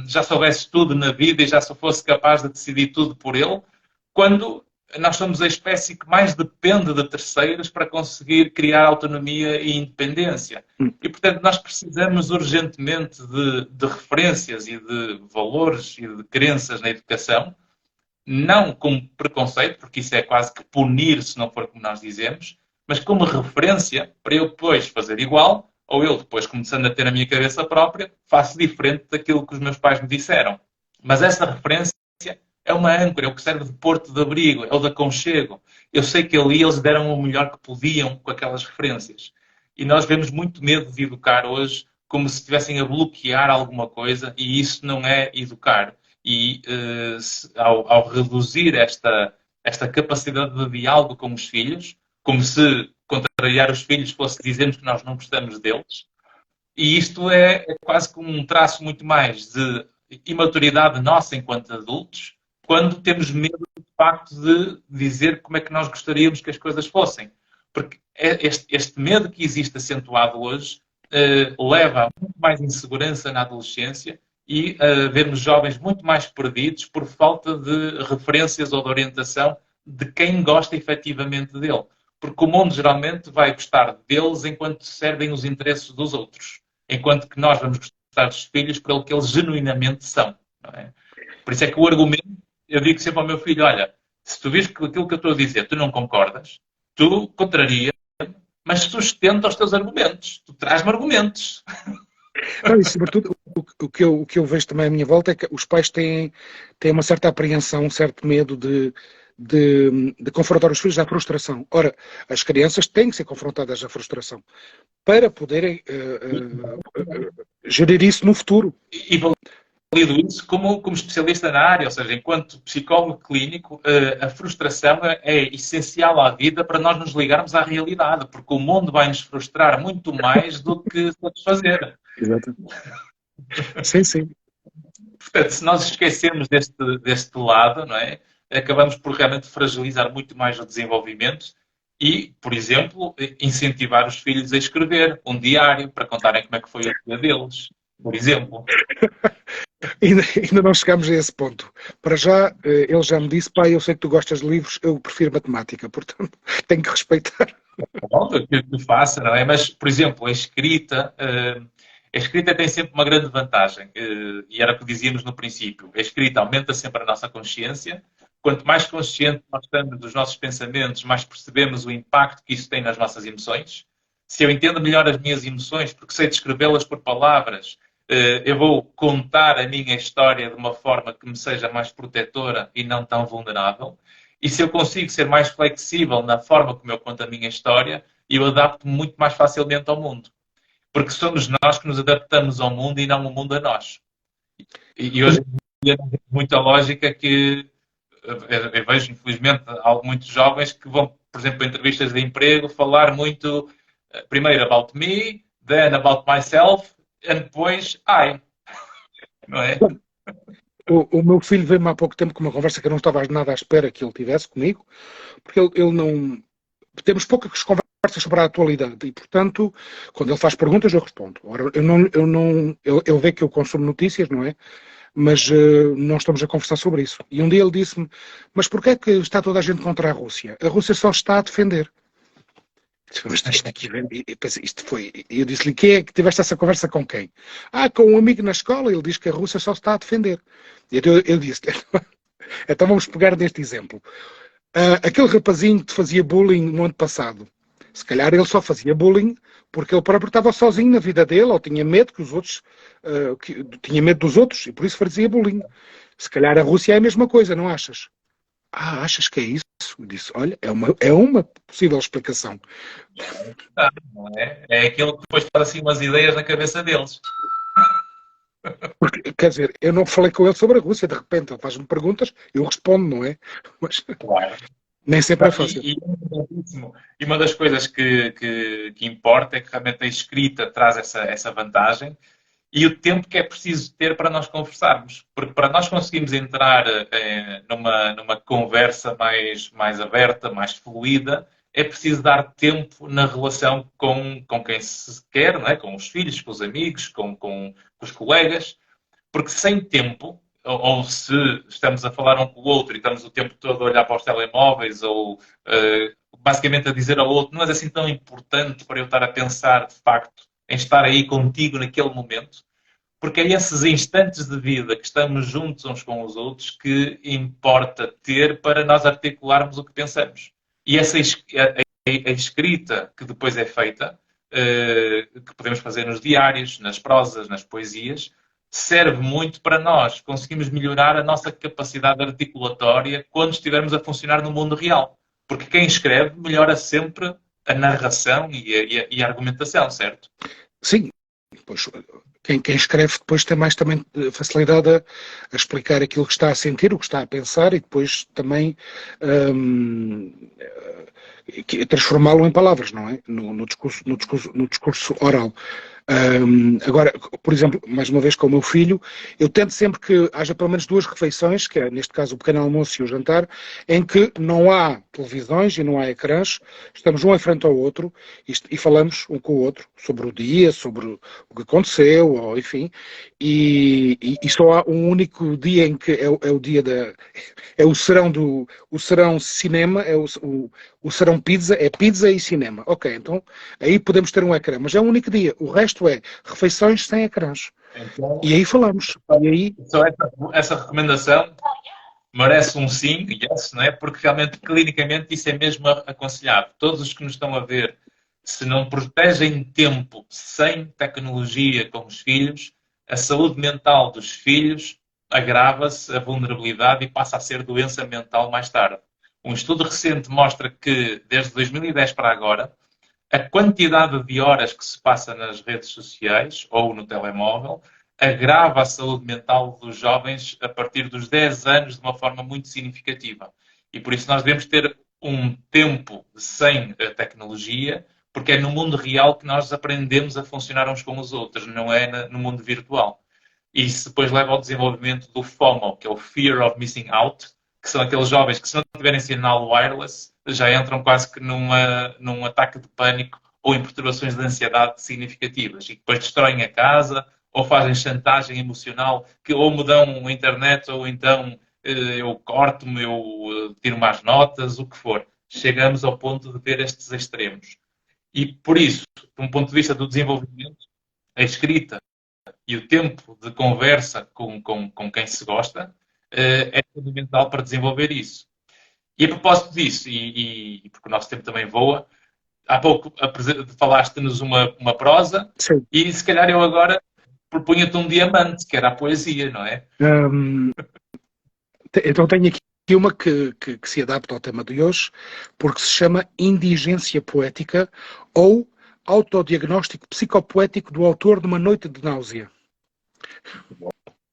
já soubesse tudo na vida e já só fosse capaz de decidir tudo por ele, quando nós somos a espécie que mais depende de terceiros para conseguir criar autonomia e independência. E, portanto, nós precisamos urgentemente de referências e de valores e de crenças na educação, não como preconceito, porque isso é quase que punir se não for como nós dizemos, mas como referência para eu depois fazer igual, ou eu depois, começando a ter a minha cabeça própria, faço diferente daquilo que os meus pais me disseram. Mas essa referência é uma âncora, é o que serve de porto de abrigo, é o de aconchego. Eu sei que ali eles deram o melhor que podiam com aquelas referências. E nós vemos muito medo de educar hoje como se estivessem a bloquear alguma coisa, e isso não é educar. E ao reduzir esta capacidade de diálogo com os filhos, como se contrariar os filhos fosse dizermos que nós não gostamos deles, e isto é quase como um traço muito mais de imaturidade nossa enquanto adultos, quando temos medo, de facto, de dizer como é que nós gostaríamos que as coisas fossem. Porque este medo que existe acentuado hoje leva a muito mais insegurança na adolescência e a vermos jovens muito mais perdidos por falta de referências ou de orientação de quem gosta efetivamente dele. Porque o mundo geralmente vai gostar deles enquanto servem os interesses dos outros. Enquanto que nós vamos gostar dos filhos pelo que eles genuinamente são. Não é? Por isso é que o argumento, eu digo sempre ao meu filho, olha, se tu vês que aquilo que eu estou a dizer tu não concordas, tu contraria, mas sustenta os teus argumentos. Tu traz-me argumentos. Não, e sobretudo, o que eu vejo também à minha volta é que os pais têm uma certa apreensão, um certo medo de confrontar os filhos à frustração. Ora, as crianças têm que ser confrontadas à frustração para poderem gerir isso no futuro. E valido isso como especialista na área, ou seja, enquanto psicólogo clínico, a frustração é essencial à vida para nós nos ligarmos à realidade, porque o mundo vai nos frustrar muito mais do que satisfazer. Exato. Sim, sim. Portanto, se nós esquecemos deste lado, não é? Acabamos por realmente fragilizar muito mais o desenvolvimento e, por exemplo, incentivar os filhos a escrever um diário para contarem como é que foi o dia deles, por exemplo. Ainda não chegámos a esse ponto. Para já, ele já me disse, pai, eu sei que tu gostas de livros, eu prefiro matemática, portanto, tenho que respeitar. Bom, que faça, não é? Mas, por exemplo, a escrita tem sempre uma grande vantagem, e era o que dizíamos no princípio. A escrita aumenta sempre a nossa consciência. Quanto mais consciente nós estamos dos nossos pensamentos, mais percebemos o impacto que isso tem nas nossas emoções. Se eu entendo melhor as minhas emoções, porque sei descrevê-las por palavras, eu vou contar a minha história de uma forma que me seja mais protetora e não tão vulnerável. E se eu consigo ser mais flexível na forma como eu conto a minha história, eu adapto-me muito mais facilmente ao mundo. Porque somos nós que nos adaptamos ao mundo e não o mundo a nós. E hoje em dia tem muita lógica que eu vejo, infelizmente, muitos jovens que vão, por exemplo, em entrevistas de emprego, falar muito, primeiro about me, then about myself, e depois I. Não é? O meu filho veio-me há pouco tempo com uma conversa que eu não estava nada à espera que ele tivesse comigo, porque ele não... Temos poucas conversas sobre a atualidade e, portanto, quando ele faz perguntas, eu respondo. Ora, ele vê que eu consumo notícias, não é? Mas não estamos a conversar sobre isso. E um dia ele disse-me, mas porquê é que está toda a gente contra a Rússia? A Rússia só está a defender. Eu disse-lhe, quem é que tiveste essa conversa com quem? Com um amigo na escola, ele diz que a Rússia só está a defender. E eu disse, então vamos pegar neste exemplo. Aquele rapazinho que te fazia bullying no ano passado, se calhar ele só fazia bullying porque ele próprio estava sozinho na vida dele, ou tinha medo que os outros, tinha medo dos outros, e por isso fazia bullying. Se calhar a Rússia é a mesma coisa, não achas? Achas que é isso? Eu disse, olha, é uma possível explicação. Não é? É aquilo que depois faz assim umas ideias na cabeça deles. Porque, quer dizer, eu não falei com ele sobre a Rússia, de repente ele faz-me perguntas, eu respondo, não é? Mas claro. Nem sempre é fácil. E uma das coisas que importa é que realmente a escrita traz essa vantagem e o tempo que é preciso ter para nós conversarmos. Porque para nós conseguirmos entrar numa conversa mais aberta, mais fluida, é preciso dar tempo na relação com quem se quer, não é? Com os filhos, com os amigos, com os colegas. Porque sem tempo, ou se estamos a falar um com o outro e estamos o tempo todo a olhar para os telemóveis ou basicamente a dizer ao outro, não é assim tão importante para eu estar a pensar, de facto, em estar aí contigo naquele momento, porque é esses instantes de vida que estamos juntos uns com os outros que importa ter para nós articularmos o que pensamos. E essa a escrita que depois é feita, que podemos fazer nos diários, nas prosas, nas poesias, serve muito para nós conseguirmos melhorar a nossa capacidade articulatória quando estivermos a funcionar no mundo real. Porque quem escreve melhora sempre a narração e a argumentação, certo? Sim, pois, quem escreve depois tem mais também facilidade a explicar aquilo que está a sentir, o que está a pensar e depois também transformá-lo em palavras, não é? No discurso oral. Agora, por exemplo, mais uma vez com o meu filho, eu tento sempre que haja pelo menos 2 refeições, que é neste caso o pequeno almoço e o jantar, em que não há televisões e não há ecrãs, estamos um em frente ao outro e falamos um com o outro sobre o dia, sobre o que aconteceu, ou enfim, e só há um único dia em que é o dia é o serão cinema, é o serão pizza, é pizza e cinema. Ok, então aí podemos ter um ecrã, mas é o único dia. O resto é refeições sem ecrãs. Então, e aí falamos. E aí... Então essa recomendação merece um sim, yes, não é? Porque realmente, clinicamente, isso é mesmo aconselhado. Todos os que nos estão a ver, se não protegem tempo sem tecnologia com os filhos, a saúde mental dos filhos agrava-se, a vulnerabilidade e passa a ser doença mental mais tarde. Um estudo recente mostra que, desde 2010 para agora, a quantidade de horas que se passa nas redes sociais ou no telemóvel agrava a saúde mental dos jovens a partir dos 10 anos de uma forma muito significativa. E por isso nós devemos ter um tempo sem a tecnologia, porque é no mundo real que nós aprendemos a funcionar uns com os outros, não é no mundo virtual. E isso depois leva ao desenvolvimento do FOMO, que é o Fear of Missing Out, que são aqueles jovens que, se não tiverem sinal wireless, já entram quase que num ataque de pânico ou em perturbações de ansiedade significativas e que depois destroem a casa ou fazem chantagem emocional que ou me dão a internet ou então eu corto-me, eu tiro mais notas, o que for. Chegamos ao ponto de ver estes extremos. E por isso, de um ponto de vista do desenvolvimento, a escrita e o tempo de conversa com quem se gosta é fundamental para desenvolver isso. E a propósito disso, e porque o nosso tempo também voa, há pouco falaste-nos uma prosa. Sim. E se calhar eu agora propunha-te um diamante, que era a poesia, não é? Então tenho aqui uma que se adapta ao tema de hoje, porque se chama Indigência Poética ou Autodiagnóstico Psicopoético do Autor de Uma Noite de Náusea.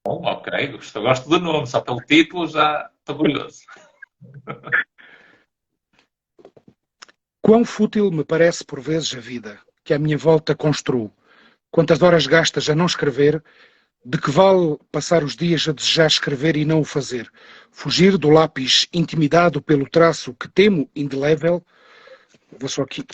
Bom, ok, gosto do nome, só pelo título já estou curioso. Quão fútil me parece por vezes a vida, que à minha volta construo. Quantas horas gastas a não escrever, de que vale passar os dias a desejar escrever e não o fazer? Fugir do lápis intimidado pelo traço que temo indelével. Vou só aqui.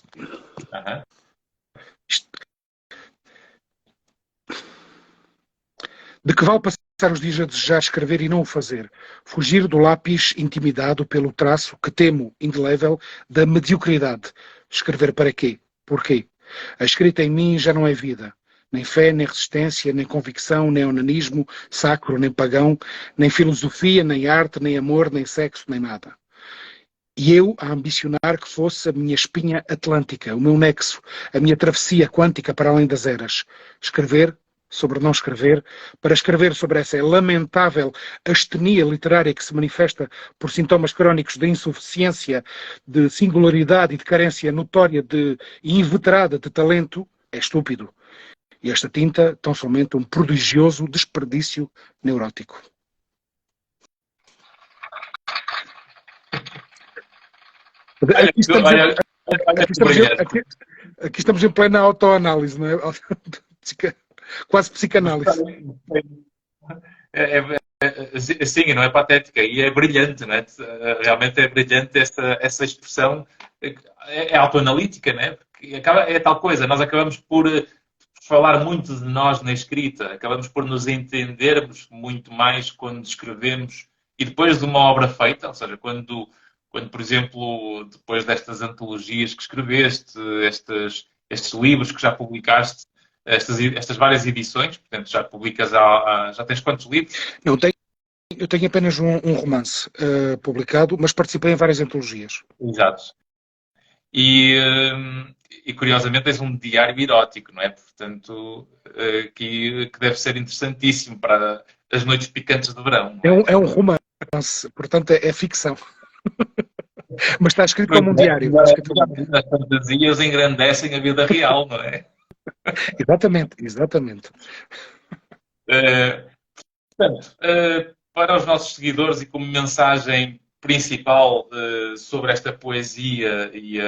De que vale passar os dias a desejar escrever e não o fazer? Fugir do lápis intimidado pelo traço que temo indelével da mediocridade. Escrever para quê? Porquê? A escrita em mim já não é vida. Nem fé, nem resistência, nem convicção, nem onanismo sacro, nem pagão, nem filosofia, nem arte, nem amor, nem sexo, nem nada. E eu a ambicionar que fosse a minha espinha atlântica, o meu nexo, a minha travessia quântica para além das eras. Escrever sobre não escrever, para escrever sobre essa lamentável astenia literária que se manifesta por sintomas crónicos de insuficiência, de singularidade e de carência notória e inveterada de talento, é estúpido. E esta tinta, tão somente um prodigioso desperdício neurótico. Aqui estamos em plena autoanálise, não é? Quase psicanálise. Sim, não é patética, e é brilhante, não é? Realmente é brilhante essa expressão, é autoanalítica, não é? Porque é tal coisa, nós acabamos por falar muito de nós na escrita, acabamos por nos entendermos muito mais quando escrevemos e depois de uma obra feita, ou seja, quando por exemplo, depois destas antologias que escreveste, estes livros que já publicaste, estas várias edições, portanto, já publicas já tens quantos livros? Não, eu tenho apenas um romance publicado, mas participei em várias antologias. Exato. E curiosamente tens um diário erótico, não é? Portanto, que deve ser interessantíssimo para as noites picantes de verão. É um romance, portanto é ficção. Mas está escrito como um diário. As fantasias engrandecem a vida real, não é? Exatamente. Portanto, para os nossos seguidores e como mensagem principal sobre esta poesia e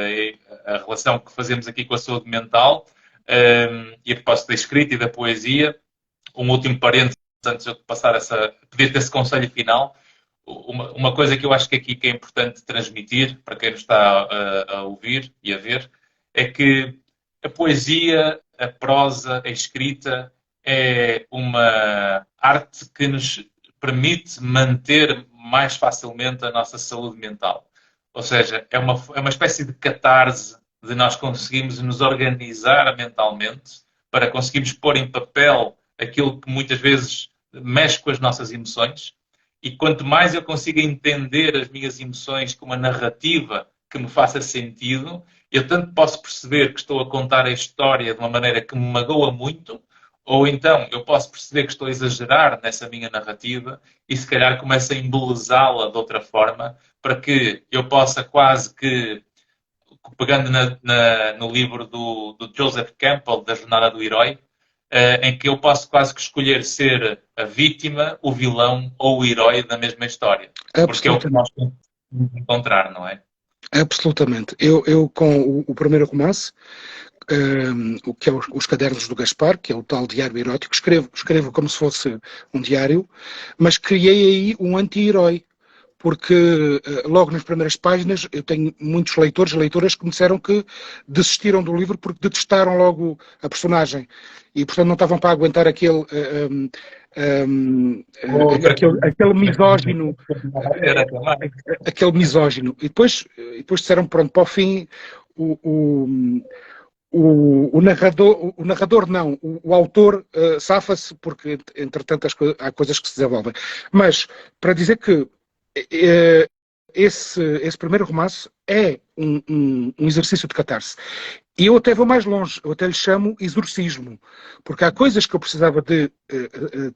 a relação que fazemos aqui com a saúde mental e a propósito da escrita e da poesia, um último parênteses antes de eu passar pedir-te esse conselho final. Uma coisa que eu acho que aqui que é importante transmitir para quem nos está a ouvir e a ver é que a poesia, a prosa, a escrita é uma arte que nos permite manter mais facilmente a nossa saúde mental. Ou seja, é uma espécie de catarse de nós conseguirmos nos organizar mentalmente para conseguirmos pôr em papel aquilo que muitas vezes mexe com as nossas emoções. E quanto mais eu consigo entender as minhas emoções com uma narrativa que me faça sentido, eu tanto posso perceber que estou a contar a história de uma maneira que me magoa muito, ou então eu posso perceber que estou a exagerar nessa minha narrativa e se calhar começo a embelezá-la de outra forma para que eu possa quase que, pegando no livro do Joseph Campbell, da Jornada do Herói, em que eu posso quase que escolher ser a vítima, o vilão ou o herói da mesma história. Porque é o que nós temos que encontrar, não é? Absolutamente. Eu com o primeiro romance, o que é os Cadernos do Gaspar, que é o tal diário erótico, escrevo como se fosse um diário, mas criei aí um anti-herói, porque logo nas primeiras páginas eu tenho muitos leitores e leitoras que me disseram que desistiram do livro porque detestaram logo a personagem e portanto não estavam para aguentar aquele misógino e depois disseram pronto, para o fim o narrador não, o autor safa-se porque entretanto há coisas que se desenvolvem, mas para dizer que esse primeiro romance é um exercício de catarse. E eu até vou mais longe, eu até lhe chamo exorcismo, porque há coisas que eu precisava de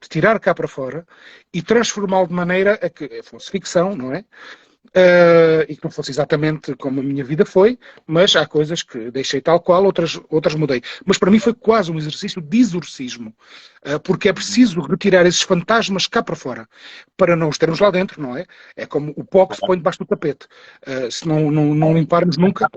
tirar cá para fora e transformá-lo de maneira a que fosse ficção, não é? E que não fosse exatamente como a minha vida foi, mas há coisas que deixei tal qual, outras mudei. Mas para mim foi quase um exercício de exorcismo, porque é preciso retirar esses fantasmas cá para fora, para não os termos lá dentro, não é? É como o pó que se põe debaixo do tapete. Se não limparmos nunca...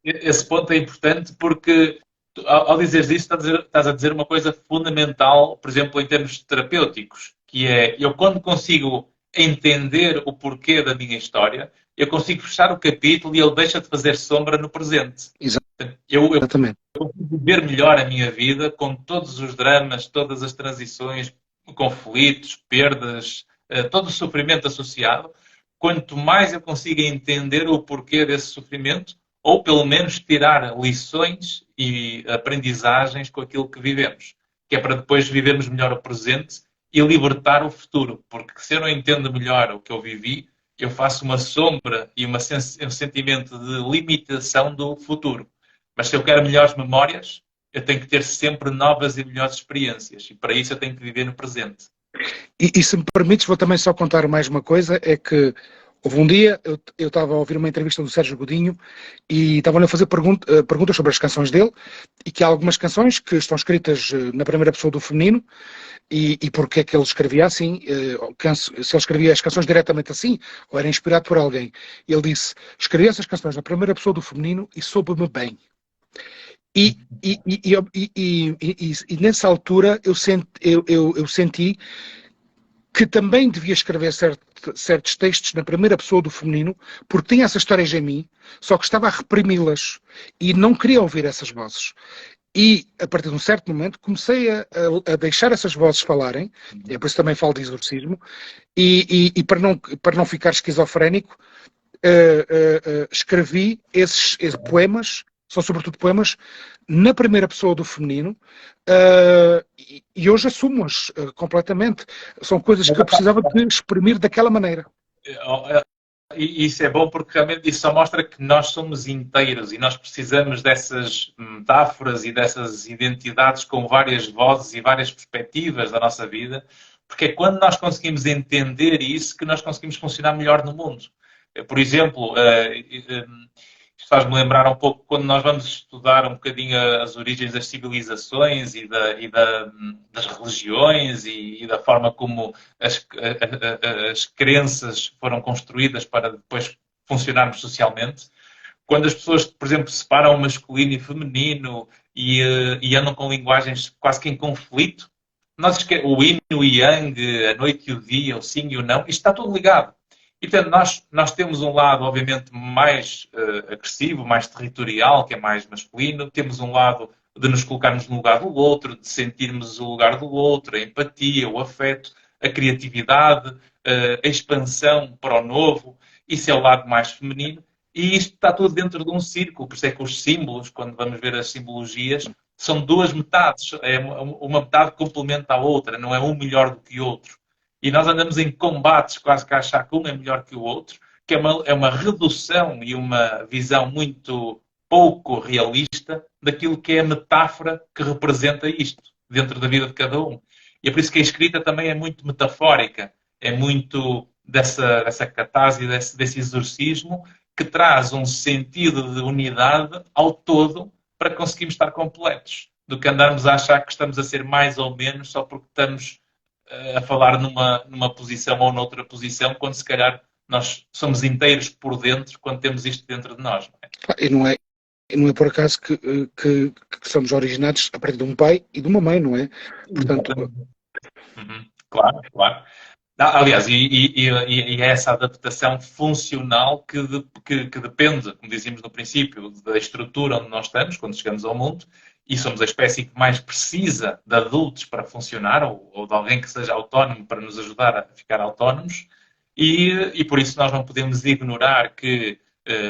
Esse ponto é importante porque ao dizeres isso estás a dizer uma coisa fundamental, por exemplo, em termos terapêuticos, que é, eu quando consigo entender o porquê da minha história, eu consigo fechar o capítulo e ele deixa de fazer sombra no presente. Exatamente. Eu consigo ver melhor a minha vida com todos os dramas, todas as transições, conflitos, perdas, todo o sofrimento associado. Quanto mais eu consigo entender o porquê desse sofrimento, ou pelo menos tirar lições e aprendizagens com aquilo que vivemos, que é para depois vivermos melhor o presente e libertar o futuro, porque se eu não entendo melhor o que eu vivi, eu faço uma sombra e um sentimento de limitação do futuro. Mas se eu quero melhores memórias, eu tenho que ter sempre novas e melhores experiências, e para isso eu tenho que viver no presente. E se me permites, vou também só contar mais uma coisa, é que houve um dia, eu estava a ouvir uma entrevista do Sérgio Godinho e estavam-lhe a fazer perguntas sobre as canções dele e que há algumas canções que estão escritas na primeira pessoa do feminino e porque é que ele escrevia assim, se ele escrevia as canções diretamente assim ou era inspirado por alguém. Ele disse, escrevi essas canções na primeira pessoa do feminino e soube-me bem. E nessa altura eu senti que também devia escrever certos textos na primeira pessoa do feminino, porque tinha essas histórias em mim, só que estava a reprimi-las e não queria ouvir essas vozes. E, a partir de um certo momento, comecei a deixar essas vozes falarem, é por isso também falo de exorcismo, e para não ficar esquizofrénico, escrevi esses poemas, são sobretudo poemas, na primeira pessoa do feminino, e hoje assumo-as completamente. São coisas que eu precisava de exprimir daquela maneira. E isso é bom porque realmente isso só mostra que nós somos inteiros e nós precisamos dessas metáforas e dessas identidades com várias vozes e várias perspectivas da nossa vida, porque é quando nós conseguimos entender isso que nós conseguimos funcionar melhor no mundo. Por exemplo, isto faz-me lembrar um pouco quando nós vamos estudar um bocadinho as origens das civilizações das religiões e da forma como as crenças foram construídas para depois funcionarmos socialmente. Quando as pessoas, por exemplo, separam o masculino e feminino e andam com linguagens quase que em conflito, o yin e o yang, a noite e o dia, o sim e o não, isto está tudo ligado. E, portanto, nós temos um lado, obviamente, mais agressivo, mais territorial, que é mais masculino. Temos um lado de nos colocarmos no lugar do outro, de sentirmos o lugar do outro, a empatia, o afeto, a criatividade, a expansão para o novo. Isso é o lado mais feminino. E isto está tudo dentro de um círculo. Por isso é que os símbolos, quando vamos ver as simbologias, são duas metades. Uma metade complementa a outra, não é um melhor do que o outro. E nós andamos em combates quase que a achar que um é melhor que o outro, que é uma redução e uma visão muito pouco realista daquilo que é a metáfora que representa isto dentro da vida de cada um. E é por isso que a escrita também é muito metafórica, é muito dessa catarse, desse exorcismo, que traz um sentido de unidade ao todo para conseguirmos estar completos, do que andarmos a achar que estamos a ser mais ou menos só porque estamos a falar numa posição ou noutra posição, quando se calhar nós somos inteiros por dentro quando temos isto dentro de nós. Não é? E não é por acaso que somos originados a partir de um pai e de uma mãe, não é? Portanto... Claro, claro. Aliás, e é essa adaptação funcional que depende, como dizíamos no princípio, da estrutura onde nós estamos, quando chegamos ao mundo, e somos a espécie que mais precisa de adultos para funcionar, ou de alguém que seja autónomo para nos ajudar a ficar autónomos, e por isso nós não podemos ignorar que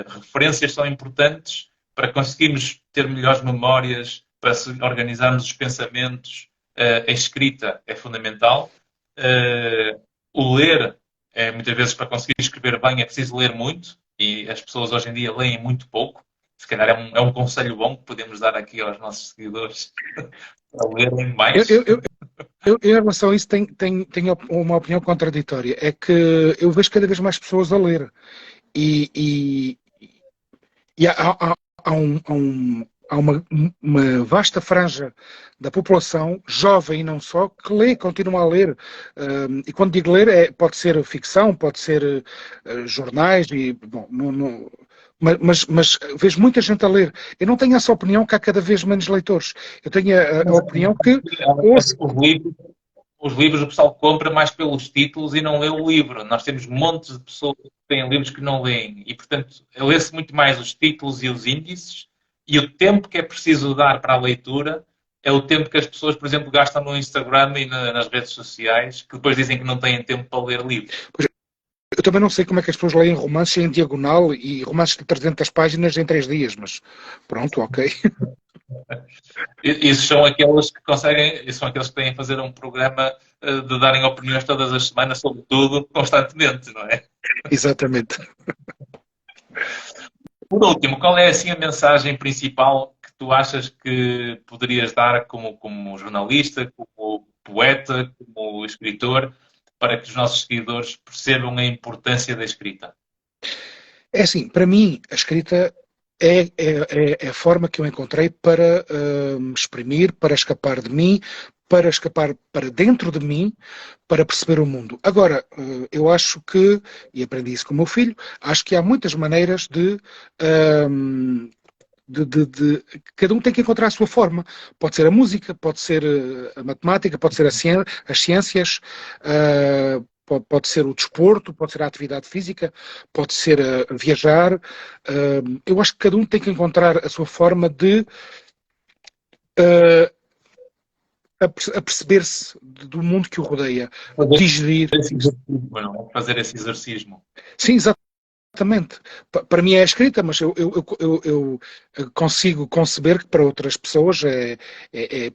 referências são importantes para conseguirmos ter melhores memórias, para organizarmos os pensamentos. A escrita é fundamental. O ler, muitas vezes, para conseguir escrever bem, é preciso ler muito, e as pessoas hoje em dia leem muito pouco. Se calhar é um conselho bom que podemos dar aqui aos nossos seguidores para lerem mais. Eu, em relação a isso, tenho uma opinião contraditória. É que eu vejo cada vez mais pessoas a ler. E há uma vasta franja da população, jovem e não só, que lê, continua a ler. E quando digo ler, pode ser ficção, pode ser jornais, e, bom, mas vejo muita gente a ler. Eu não tenho essa opinião que há cada vez menos leitores. Eu tenho a opinião que... Os livros o pessoal compra mais pelos títulos e não lê o livro. Nós temos montes de pessoas que têm livros que não leem. E, portanto, lê-se muito mais os títulos e os índices, e o tempo que é preciso dar para a leitura é o tempo que as pessoas, por exemplo, gastam no Instagram e nas redes sociais, que depois dizem que não têm tempo para ler livros. Eu também não sei como é que as pessoas leem romances em diagonal e romances de 300 páginas em 3 dias, mas pronto, ok. Esses são aqueles que conseguem, são aqueles que têm a fazer um programa de darem opiniões todas as semanas sobre tudo, constantemente, não é? Exatamente. Por último, qual é assim a mensagem principal que tu achas que poderias dar como jornalista, como poeta, como escritor, para que os nossos seguidores percebam a importância da escrita? É assim, para mim, a escrita é a forma que eu encontrei para me exprimir, para escapar de mim, para escapar para dentro de mim, para perceber o mundo. Agora, eu acho que, e aprendi isso com o meu filho, acho que há muitas maneiras de cada um tem que encontrar a sua forma. Pode ser a música, pode ser a matemática, pode ser as ciências, pode ser o desporto, pode ser a atividade física, pode ser viajar. Eu acho que cada um tem que encontrar a sua forma de uh, a perceber-se do mundo que o rodeia, digerir. Fazer esse exercício. Sim, exatamente. Para mim é a escrita, mas eu consigo conceber que para outras pessoas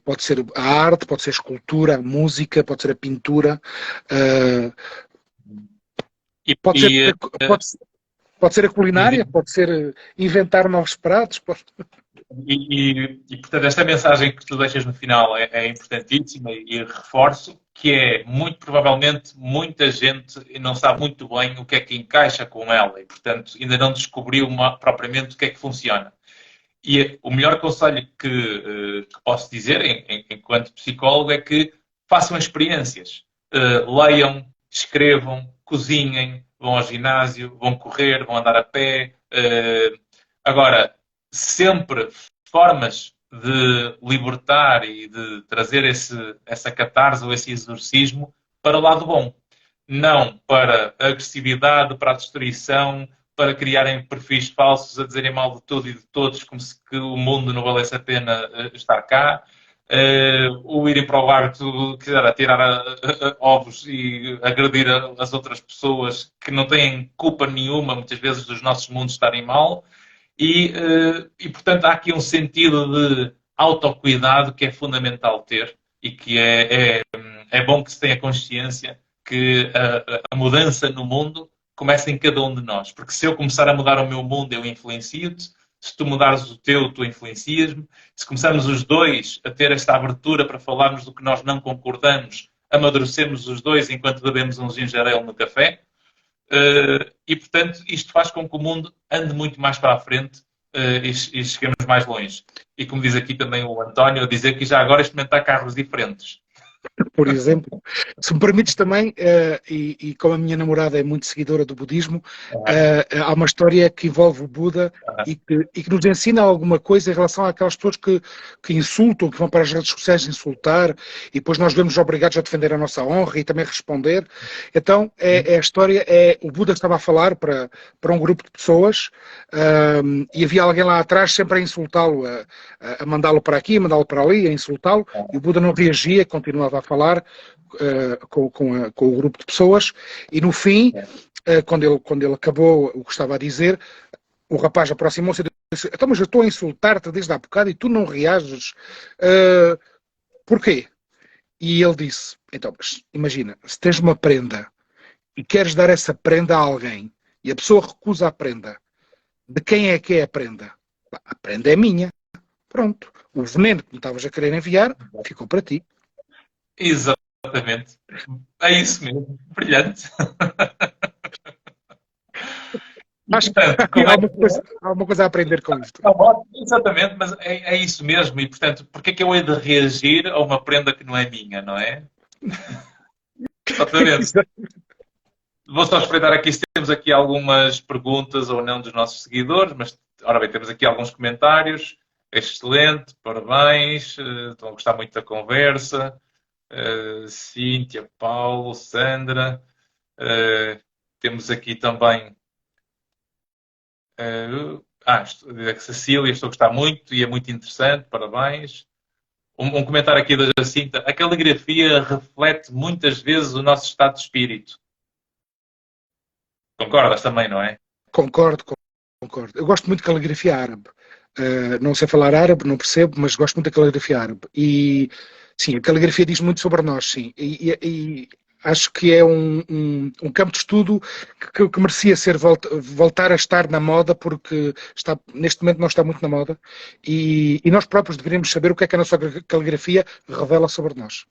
pode ser a arte, pode ser a escultura, a música, pode ser a pintura, pode ser a culinária, pode ser inventar novos pratos. Portanto, esta mensagem que tu deixas no final é importantíssima e reforço que é, muito provavelmente, muita gente não sabe muito bem o que é que encaixa com ela e, portanto, ainda não descobriu propriamente o que é que funciona. E o melhor conselho que posso dizer, enquanto psicólogo, é que façam experiências. Leiam, escrevam, cozinhem, vão ao ginásio, vão correr, vão andar a pé. Agora, sempre formas de libertar e de trazer essa catarse ou esse exorcismo para o lado bom. Não para a agressividade, para a destruição, para criarem perfis falsos a dizerem mal de tudo e de todos, como se que o mundo não valesse a pena estar cá. Ou irem para o bar a tirar ovos e agredir as outras pessoas que não têm culpa nenhuma, muitas vezes, dos nossos mundos estarem mal. E, portanto, há aqui um sentido de autocuidado que é fundamental ter e que é bom que se tenha consciência que a mudança no mundo começa em cada um de nós. Porque se eu começar a mudar o meu mundo, eu influencio-te. Se tu mudares o teu, tu influencias-me. Se começarmos os dois a ter esta abertura para falarmos do que nós não concordamos, amadurecemos os dois enquanto bebemos um ginger ale no café. E, portanto, isto faz com que o mundo ande muito mais para a frente e cheguemos mais longe. E como diz aqui também o António, dizer que já agora experimentar carros diferentes. Por exemplo, se me permites também, e como a minha namorada é muito seguidora do budismo, há uma história que envolve o Buda e que nos ensina alguma coisa em relação àquelas pessoas que insultam, que vão para as redes sociais insultar, e depois nós vemos obrigados a defender a nossa honra e também responder. Então, a história o Buda estava a falar para um grupo de pessoas e havia alguém lá atrás sempre a insultá-lo, a mandá-lo para aqui, a mandá-lo para ali, a insultá-lo, e o Buda não reagia, continuava a falar com o grupo de pessoas, e no fim, quando ele acabou o que estava a dizer, o rapaz aproximou-se e disse: então, mas eu estou a insultar-te desde há bocado e tu não reages, porquê? E ele disse: então, mas imagina, se tens uma prenda e queres dar essa prenda a alguém e a pessoa recusa a prenda, de quem é que é a prenda? A prenda é minha. Pronto. O veneno que me estavas a querer enviar ficou para ti. Exatamente. É isso mesmo. Brilhante. Acho que há uma coisa a aprender com isto. Exatamente, mas é isso mesmo. E, portanto, porquê é que eu hei de reagir a uma prenda que não é minha, não é? Exatamente. Vou só espreitar aqui se temos aqui algumas perguntas ou não dos nossos seguidores, mas, ora bem, temos aqui alguns comentários. Excelente, parabéns, estão a gostar muito da conversa. Cíntia, Paulo, Sandra. Temos aqui também a Cecília, estou a gostar muito e é muito interessante, parabéns. Um comentário aqui da Jacinta: a caligrafia reflete muitas vezes o nosso estado de espírito. Concordas também, não é? Concordo. Eu gosto muito de caligrafia árabe. Não sei falar árabe, não percebo, mas gosto muito da caligrafia árabe. E sim, a caligrafia diz muito sobre nós, sim. E acho que é um campo de estudo que merecia voltar a estar na moda, porque neste momento não está muito na moda. E nós próprios deveríamos saber o que é que a nossa caligrafia revela sobre nós.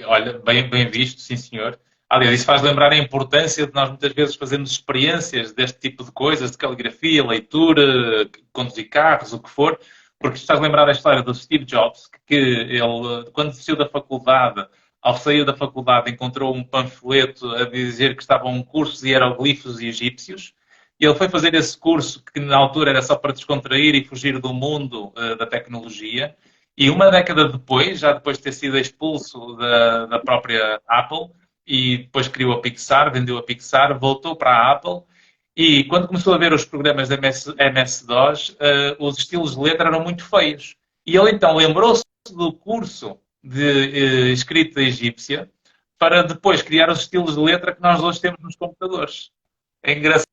Olha, bem visto, sim senhor. Aliás, isso faz lembrar a importância de nós muitas vezes fazermos experiências deste tipo de coisas, de caligrafia, leitura, conduzir carros, o que for, porque estás a lembrar da história do Steve Jobs, que ele, quando saiu da faculdade, ao sair da faculdade, encontrou um panfleto a dizer que estavam cursos de hieroglifos egípcios, e ele foi fazer esse curso, que na altura era só para descontrair e fugir do mundo da tecnologia, e uma década depois, já depois de ter sido expulso da própria Apple, e depois criou a Pixar, vendeu a Pixar, voltou para a Apple e quando começou a ver os programas da MS-DOS, os estilos de letra eram muito feios. E ele então lembrou-se do curso de escrita egípcia para depois criar os estilos de letra que nós hoje temos nos computadores. É engraçado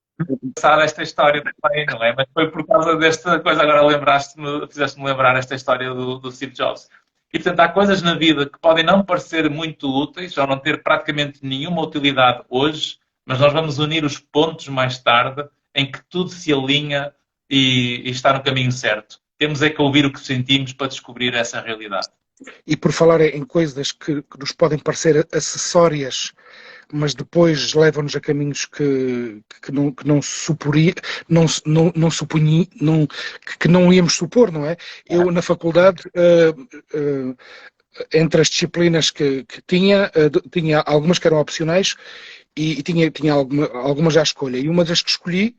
esta história também, não é? Mas foi por causa desta coisa, agora fizeste-me lembrar esta história do Steve Jobs. E, portanto, há coisas na vida que podem não parecer muito úteis ou não ter praticamente nenhuma utilidade hoje, mas nós vamos unir os pontos mais tarde em que tudo se alinha e está no caminho certo. Temos é que ouvir o que sentimos para descobrir essa realidade. E por falar em coisas que nos podem parecer acessórias, mas depois levam-nos a caminhos que não suporia, que não íamos supor, não é? Eu, na faculdade, entre as disciplinas que tinha algumas que eram opcionais e tinha algumas à escolha. E uma das que escolhi,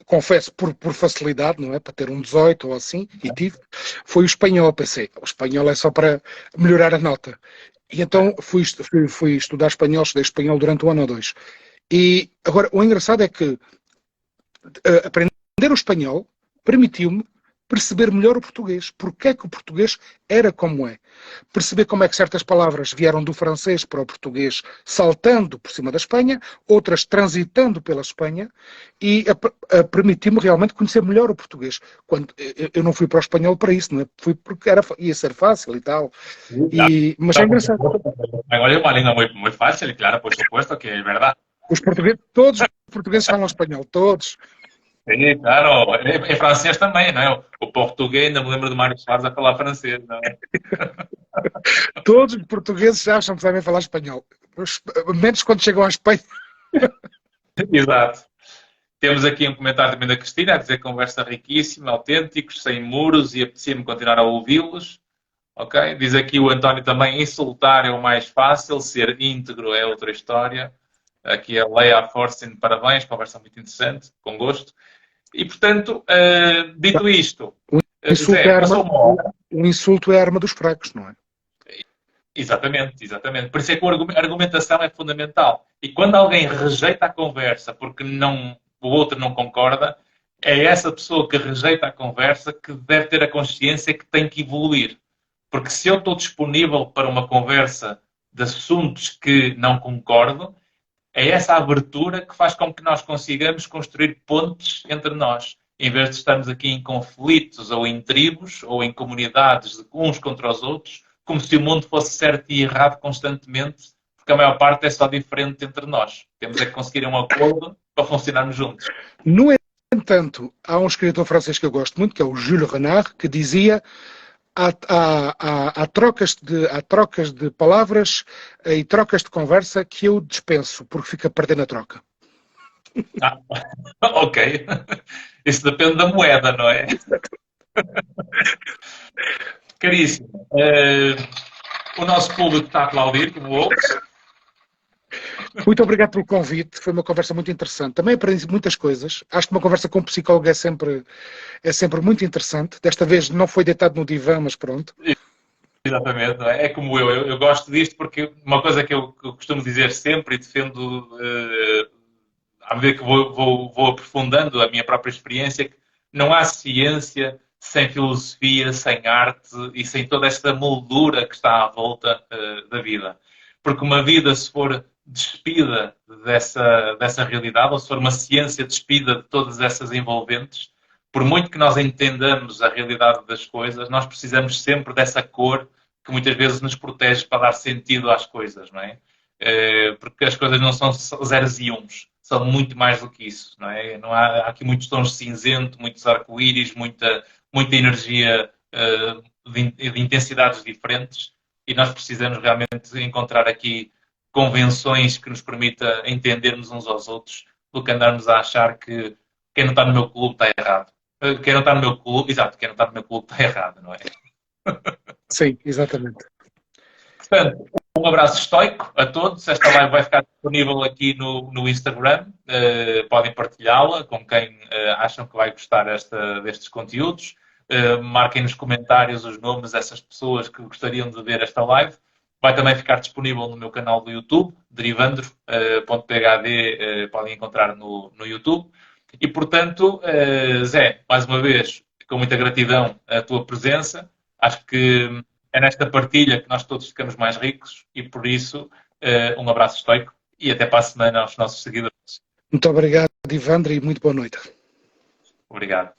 confesso, por facilidade, não é? Para ter um 18 ou assim, e tive, foi o espanhol. Pensei, o espanhol é só para melhorar a nota. E então fui estudar espanhol, estudei espanhol durante um ano ou dois. E agora, o engraçado é que aprender o espanhol permitiu-me perceber melhor o português. Porque é que o português era como é. Perceber como é que certas palavras vieram do francês para o português saltando por cima da Espanha, outras transitando pela Espanha, e permitiu-me realmente conhecer melhor o português. Quando eu não fui para o espanhol para isso, não é? Fui porque ia ser fácil e tal. Mas é engraçado. Agora é uma língua muito fácil, claro, por supuesto que é verdade. Todos os portugueses falam espanhol, todos. Sim, claro. Em francês também, não é? O português, ainda me lembro de Mário Soares a falar francês, não é? Todos os portugueses acham que sabem falar espanhol. Menos quando chegam à Espanha. Exato. Temos aqui um comentário também da Cristina a dizer conversa riquíssima, autênticos, sem muros e apetecia-me continuar a ouvi-los. Ok? Diz aqui o António também, insultar é o mais fácil, ser íntegro é outra história. Aqui a Leia Forcing, parabéns, conversa muito interessante, com gosto. E, portanto, dito isto, o insulto é a arma dos fracos, não é? Exatamente, exatamente. Por isso é que a argumentação é fundamental. E quando alguém rejeita a conversa porque o outro não concorda, é essa pessoa que rejeita a conversa que deve ter a consciência que tem que evoluir. Porque se eu estou disponível para uma conversa de assuntos que não concordo, é essa abertura que faz com que nós consigamos construir pontes entre nós. Em vez de estarmos aqui em conflitos ou em tribos ou em comunidades de uns contra os outros, como se o mundo fosse certo e errado constantemente, porque a maior parte é só diferente entre nós. Temos é que conseguir um acordo para funcionarmos juntos. No entanto, há um escritor francês que eu gosto muito, que é o Jules Renard, que dizia há trocas de palavras e trocas de conversa que eu dispenso, porque fica a perder na troca. Ok. Isso depende da moeda, não é? Caríssimo. O nosso público está a aplaudir, como ouves. Muito obrigado pelo convite, foi uma conversa muito interessante. Também aprendi muitas coisas. Acho que uma conversa com um psicólogo é sempre muito interessante. Desta vez não foi deitado no divã, mas pronto. Exatamente, não é? É como eu gosto disto porque uma coisa que eu costumo dizer sempre e defendo à medida que vou aprofundando a minha própria experiência, que não há ciência sem filosofia, sem arte e sem toda esta moldura que está à volta da vida. Porque uma vida, se for despida dessa realidade, ou se for uma ciência despida de todas essas envolventes, por muito que nós entendamos a realidade das coisas, nós precisamos sempre dessa cor que muitas vezes nos protege para dar sentido às coisas, não é? Porque as coisas não são zeros e uns, são muito mais do que isso, não é? Há aqui muitos tons de cinzento, muitos arco-íris, muita energia de intensidades diferentes e nós precisamos realmente encontrar aqui convenções que nos permita entendermos uns aos outros do que andarmos a achar que quem não está no meu clube está errado. Quem não está no meu clube, exato, quem não está no meu clube está errado, não é? Sim, exatamente. Portanto, um abraço estoico a todos. Esta live vai ficar disponível aqui no Instagram. Podem partilhá-la com quem acham que vai gostar destes conteúdos. Marquem nos comentários os nomes dessas pessoas que gostariam de ver esta live. Vai também ficar disponível no meu canal do YouTube, derivandro.phd, podem encontrar no YouTube. E, portanto, Zé, mais uma vez, com muita gratidão a tua presença. Acho que é nesta partilha que nós todos ficamos mais ricos e, por isso, um abraço estoico e até para a semana aos nossos seguidores. Muito obrigado, Ivandro, e muito boa noite. Obrigado.